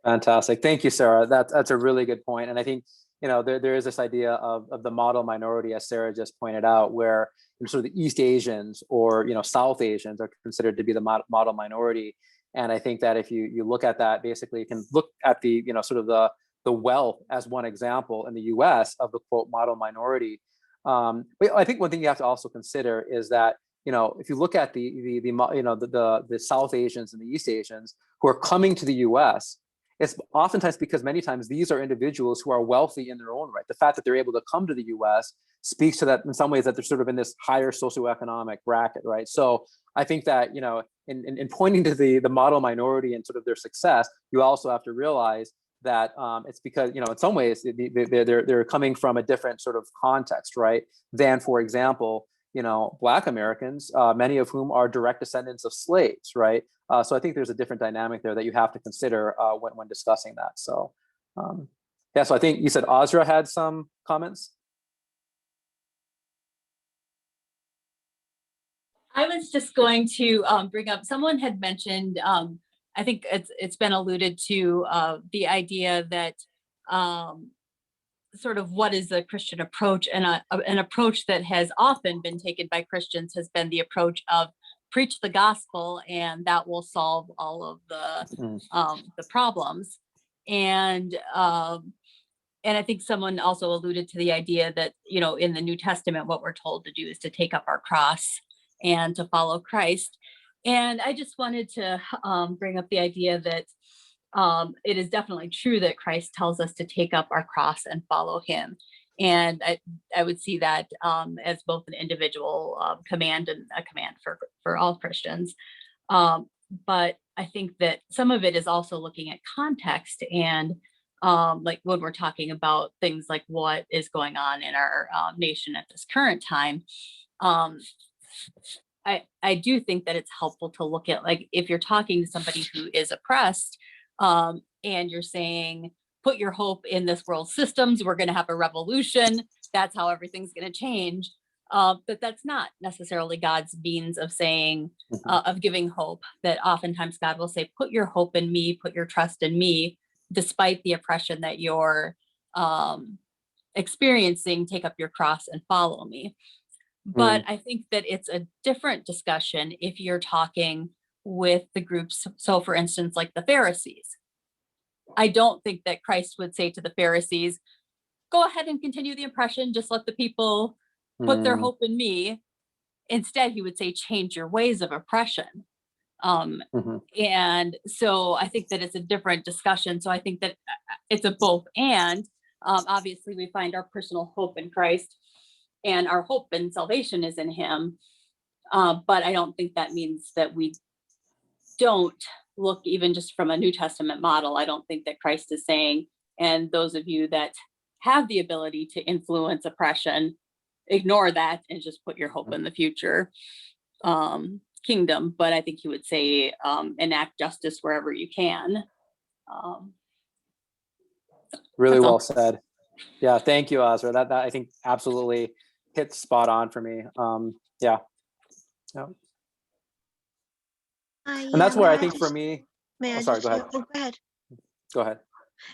Fantastic. Thank you, Sarah. That's a really good point. And I think, you know, there is this idea of the model minority, as Sarah just pointed out, where sort of the East Asians or, you know, South Asians are considered to be the model minority. And I think that if you look at that, basically you can look at the, you know, sort of the wealth as one example in the US of the quote model minority. But I think one thing you have to also consider is that, you know, if you look at the South Asians and the East Asians who are coming to the US, it's oftentimes because many times these are individuals who are wealthy in their own right. The fact that they're able to come to the US speaks to that in some ways, that they're sort of in this higher socioeconomic bracket, right? So I think that, you know, in pointing to the model minority and sort of their success, you also have to realize that it's because, you know, in some ways they're coming from a different sort of context, right? Than, for example, you know, Black Americans, many of whom are direct descendants of slaves, right? So I think there's a different dynamic there that you have to consider when discussing that. So yeah, so I think you said Azra had some comments. I was just going to bring up, someone had mentioned, I think it's been alluded to, the idea that sort of what is the Christian approach, and an approach that has often been taken by Christians has been the approach of preach the gospel and that will solve all of the problems. And I think someone also alluded to the idea that, you know, in the New Testament, what we're told to do is to take up our cross and to follow Christ. And I just wanted to bring up the idea that it is definitely true that Christ tells us to take up our cross and follow him. And I would see that as both an individual command and a command for all Christians. But I think that some of it is also looking at context, and like when we're talking about things like what is going on in our nation at this current time, I do think that it's helpful to look at, like, if you're talking to somebody who is oppressed and you're saying, put your hope in this world systems, we're going to have a revolution, that's how everything's going to change. But that's not necessarily God's means of saying, of giving hope. That oftentimes God will say, put your hope in me, put your trust in me, despite the oppression that you're experiencing, take up your cross and follow me. But I think that it's a different discussion if you're talking with the groups. So for instance, like the Pharisees, I don't think that Christ would say to the Pharisees, go ahead and continue the oppression, just let the people put their hope in me. Instead, he would say, change your ways of oppression. And so I think that it's a different discussion. So I think that it's a both and. Obviously, we find our personal hope in Christ, and our hope and salvation is in him. But I don't think that means that we don't look, even just from a New Testament model. I don't think that Christ is saying, and those of you that have the ability to influence oppression, ignore that and just put your hope in the future kingdom. But I think he would say, enact justice wherever you can. Really That's all. well said. Yeah, thank you, Azra. That I think absolutely hits spot on for me. Yeah. And that's where I think for me. May I Sorry, just go share? ahead. Oh, go ahead. Go ahead.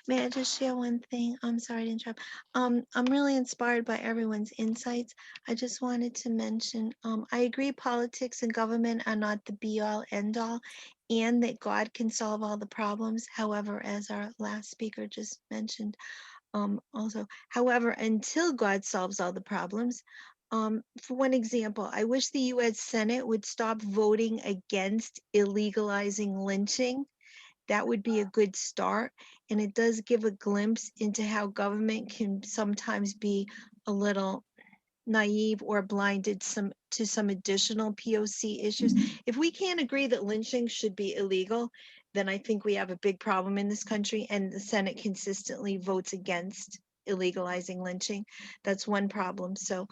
May I just share one thing? I'm sorry to interrupt. I'm really inspired by everyone's insights. I just wanted to mention, I agree politics and government are not the be all end all, and that God can solve all the problems. However, as our last speaker just mentioned, also, however, until God solves all the problems, for one example, I wish the US Senate would stop voting against illegalizing lynching. That would be a good start. And it does give a glimpse into how government can sometimes be a little naive or blinded to some additional POC issues. If we can't agree that lynching should be illegal, then I think we have a big problem in this country, and the Senate consistently votes against illegalizing lynching. That's one problem. So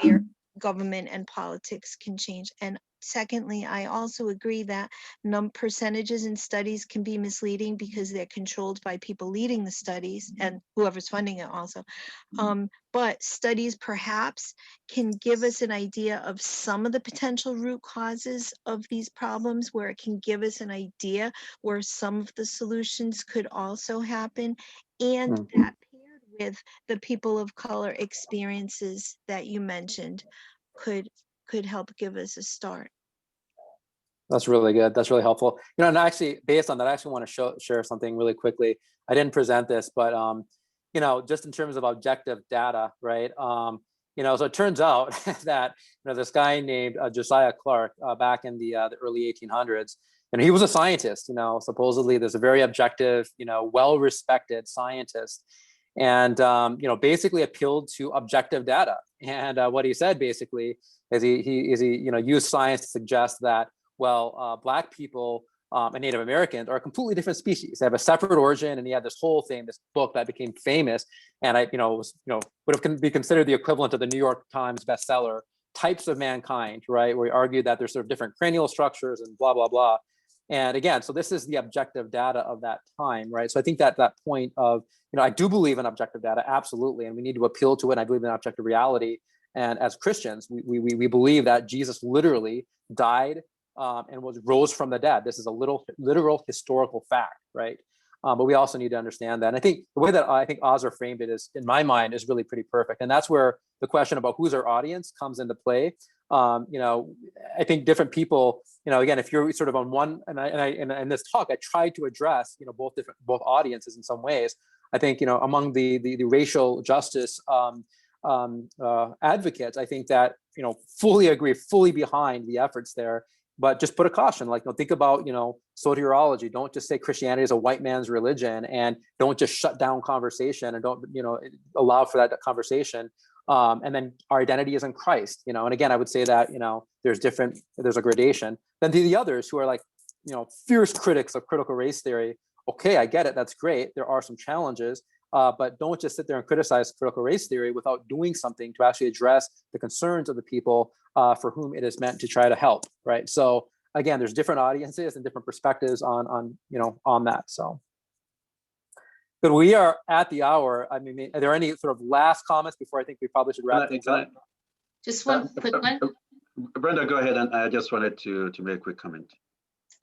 where government and politics can change. And secondly, I also agree that percentages in studies can be misleading because they're controlled by people leading the studies and whoever's funding it also. But studies perhaps can give us an idea of some of the potential root causes of these problems, where it can give us an idea where some of the solutions could also happen, and that paired with the people of color experiences that you mentioned could help give us a start. That's really good. That's really helpful. And actually, based on that, I actually want to share something really quickly. I didn't present this, but just in terms of objective data, right? So it turns out that this guy named Josiah Clark back in the early 1800s, and he was a scientist. Supposedly there's a very objective, well-respected scientist, and basically appealed to objective data. And what he said basically is he used science to suggest that, well, Black people and Native Americans are a completely different species. They have a separate origin, and he had this whole thing, this book that became famous, and would have be considered the equivalent of the New York Times bestseller, Types of Mankind, right? Where he argued that there's sort of different cranial structures and blah, blah, blah. And again, so this is the objective data of that time, right? So I think that point of, I do believe in objective data, absolutely, and we need to appeal to it. And I believe in objective reality. And as Christians, we believe that Jesus literally died and rose from the dead. This is a literal historical fact, right? But we also need to understand that. And I think the way that I think Azra framed it is, in my mind, is really pretty perfect. And that's where the question about who's our audience comes into play. I think different people, again, if you're sort of on one, and in this talk, I tried to address, both audiences in some ways. I think, among the racial justice advocates, I think that, fully agree, fully behind the efforts there. But just put a caution, think about, soteriology. Don't just say Christianity is a white man's religion, and don't just shut down conversation, and don't, allow for that conversation. And then our identity is in Christ, and again, I would say that, there's a gradation. Then to the others who are fierce critics of critical race theory. Okay, I get it. That's great. There are some challenges. But don't just sit there and criticize critical race theory without doing something to actually address the concerns of the people for whom it is meant to try to help, right? So again, there's different audiences and different perspectives on that. So, but we are at the hour. I mean, are there any sort of last comments before I think we probably should wrap things up? Just one quick one. Brenda, go ahead, and I just wanted to make a quick comment.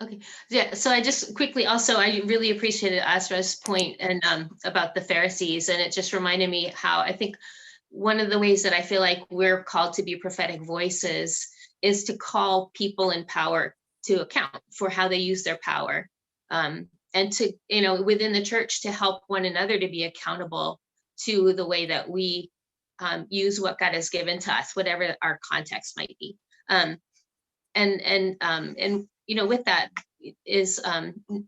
Okay, yeah, so I just quickly also, I really appreciated Asra's point and about the Pharisees, and it just reminded me how I think one of the ways that I feel like we're called to be prophetic voices is to call people in power to account for how they use their power, and to, within the church, to help one another to be accountable to the way that we use what God has given to us, whatever our context might be. With that is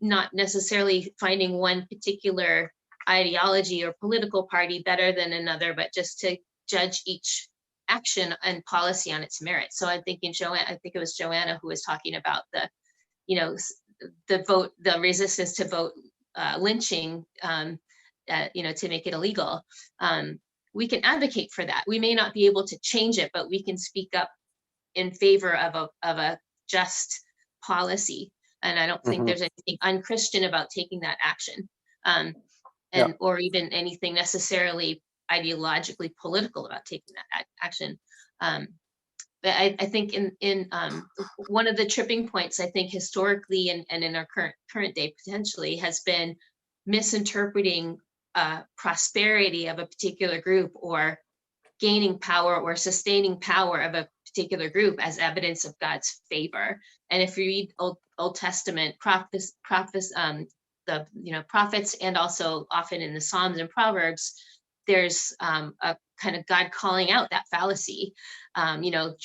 not necessarily finding one particular ideology or political party better than another, but just to judge each action and policy on its merit. So I'm thinking I think it was Joanna who was talking about the resistance to vote lynching, to make it illegal. We can advocate for that. We may not be able to change it, but we can speak up in favor of a just policy. And I don't think there's anything unchristian about taking that action, or even anything necessarily ideologically political about taking that action. But I think in one of the tripping points, I think historically and in our current day potentially, has been misinterpreting prosperity of a particular group, or gaining power or sustaining power of a particular group as evidence of God's favor. And if you read Old Testament prophets, prophets, and also often in the Psalms and Proverbs, there's a kind of God calling out that fallacy,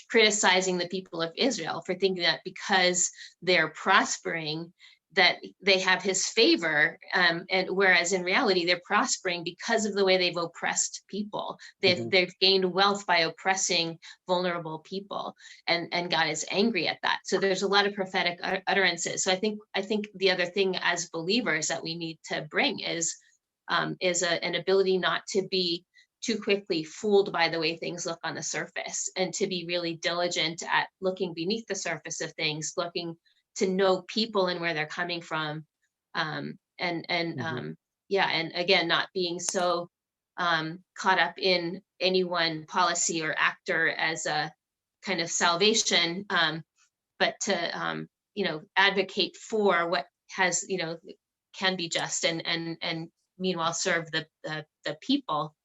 criticizing the people of Israel for thinking that because they're prospering, that they have his favor, and whereas in reality they're prospering because of the way they've oppressed people. They've gained wealth by oppressing vulnerable people, and God is angry at that. So there's a lot of prophetic utterances. So I think the other thing as believers that we need to bring is an ability not to be too quickly fooled by the way things look on the surface, and to be really diligent at looking beneath the surface of things, looking to know people and where they're coming from, and again, not being so caught up in any one policy or actor as a kind of salvation, but to advocate for what has can be just, and meanwhile serve the people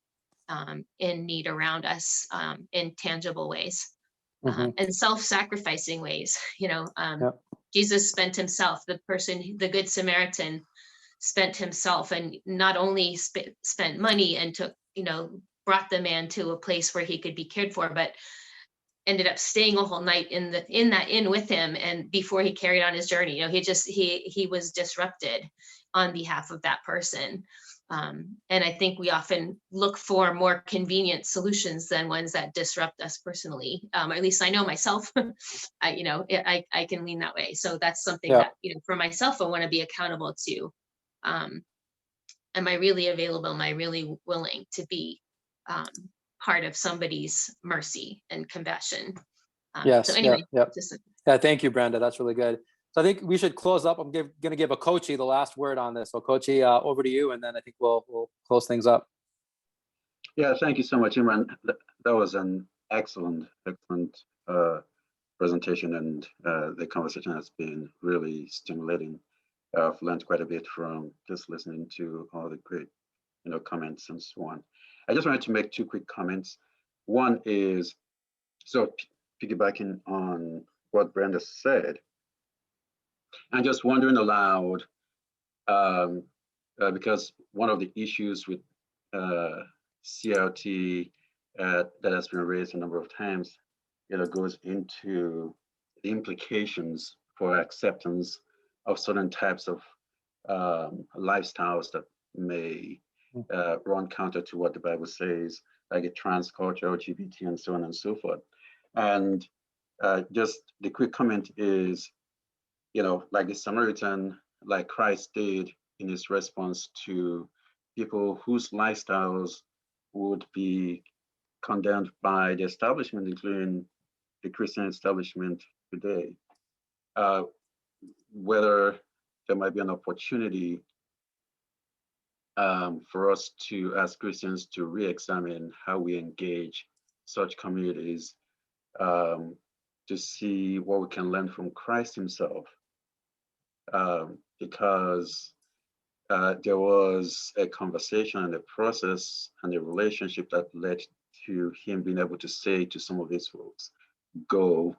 in need around us in tangible ways, and self-sacrificing ways. Jesus spent himself, the Good Samaritan spent himself, and not only spent money and took, brought the man to a place where he could be cared for, but ended up staying a whole night in that inn with him. And before he carried on his journey, he was disrupted on behalf of that person. And I think we often look for more convenient solutions than ones that disrupt us personally. Or at least I know myself, I can lean that way. So that's something that, for myself, I want to be accountable to. Am I really available? Am I really willing to be part of somebody's mercy and compassion? Yes. So anyway, thank you, Brenda. That's really good. So I think we should close up. I'm going to give a Kochi the last word on this. So Kochi, over to you, and then I think we'll close things up. Yeah, thank you so much, Imran. That was an excellent presentation, and the conversation has been really stimulating. I've learned quite a bit from just listening to all the great, comments and so on. I just wanted to make two quick comments. One is, so piggybacking on what Brenda said, I'm just wondering aloud, because one of the issues with CRT that has been raised a number of times, goes into the implications for acceptance of certain types of lifestyles that may run counter to what the Bible says, like a trans culture, LGBT, and so on and so forth. And just the quick comment is, like the Samaritan, like Christ did in his response to people whose lifestyles would be condemned by the establishment, including the Christian establishment today, whether there might be an opportunity for us to, as Christians, to re-examine how we engage such communities to see what we can learn from Christ himself. Because there was a conversation and a process and a relationship that led to him being able to say to some of these folks, go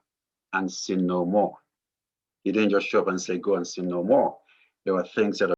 and sin no more. He didn't just show up and say, go and sin no more. There were things that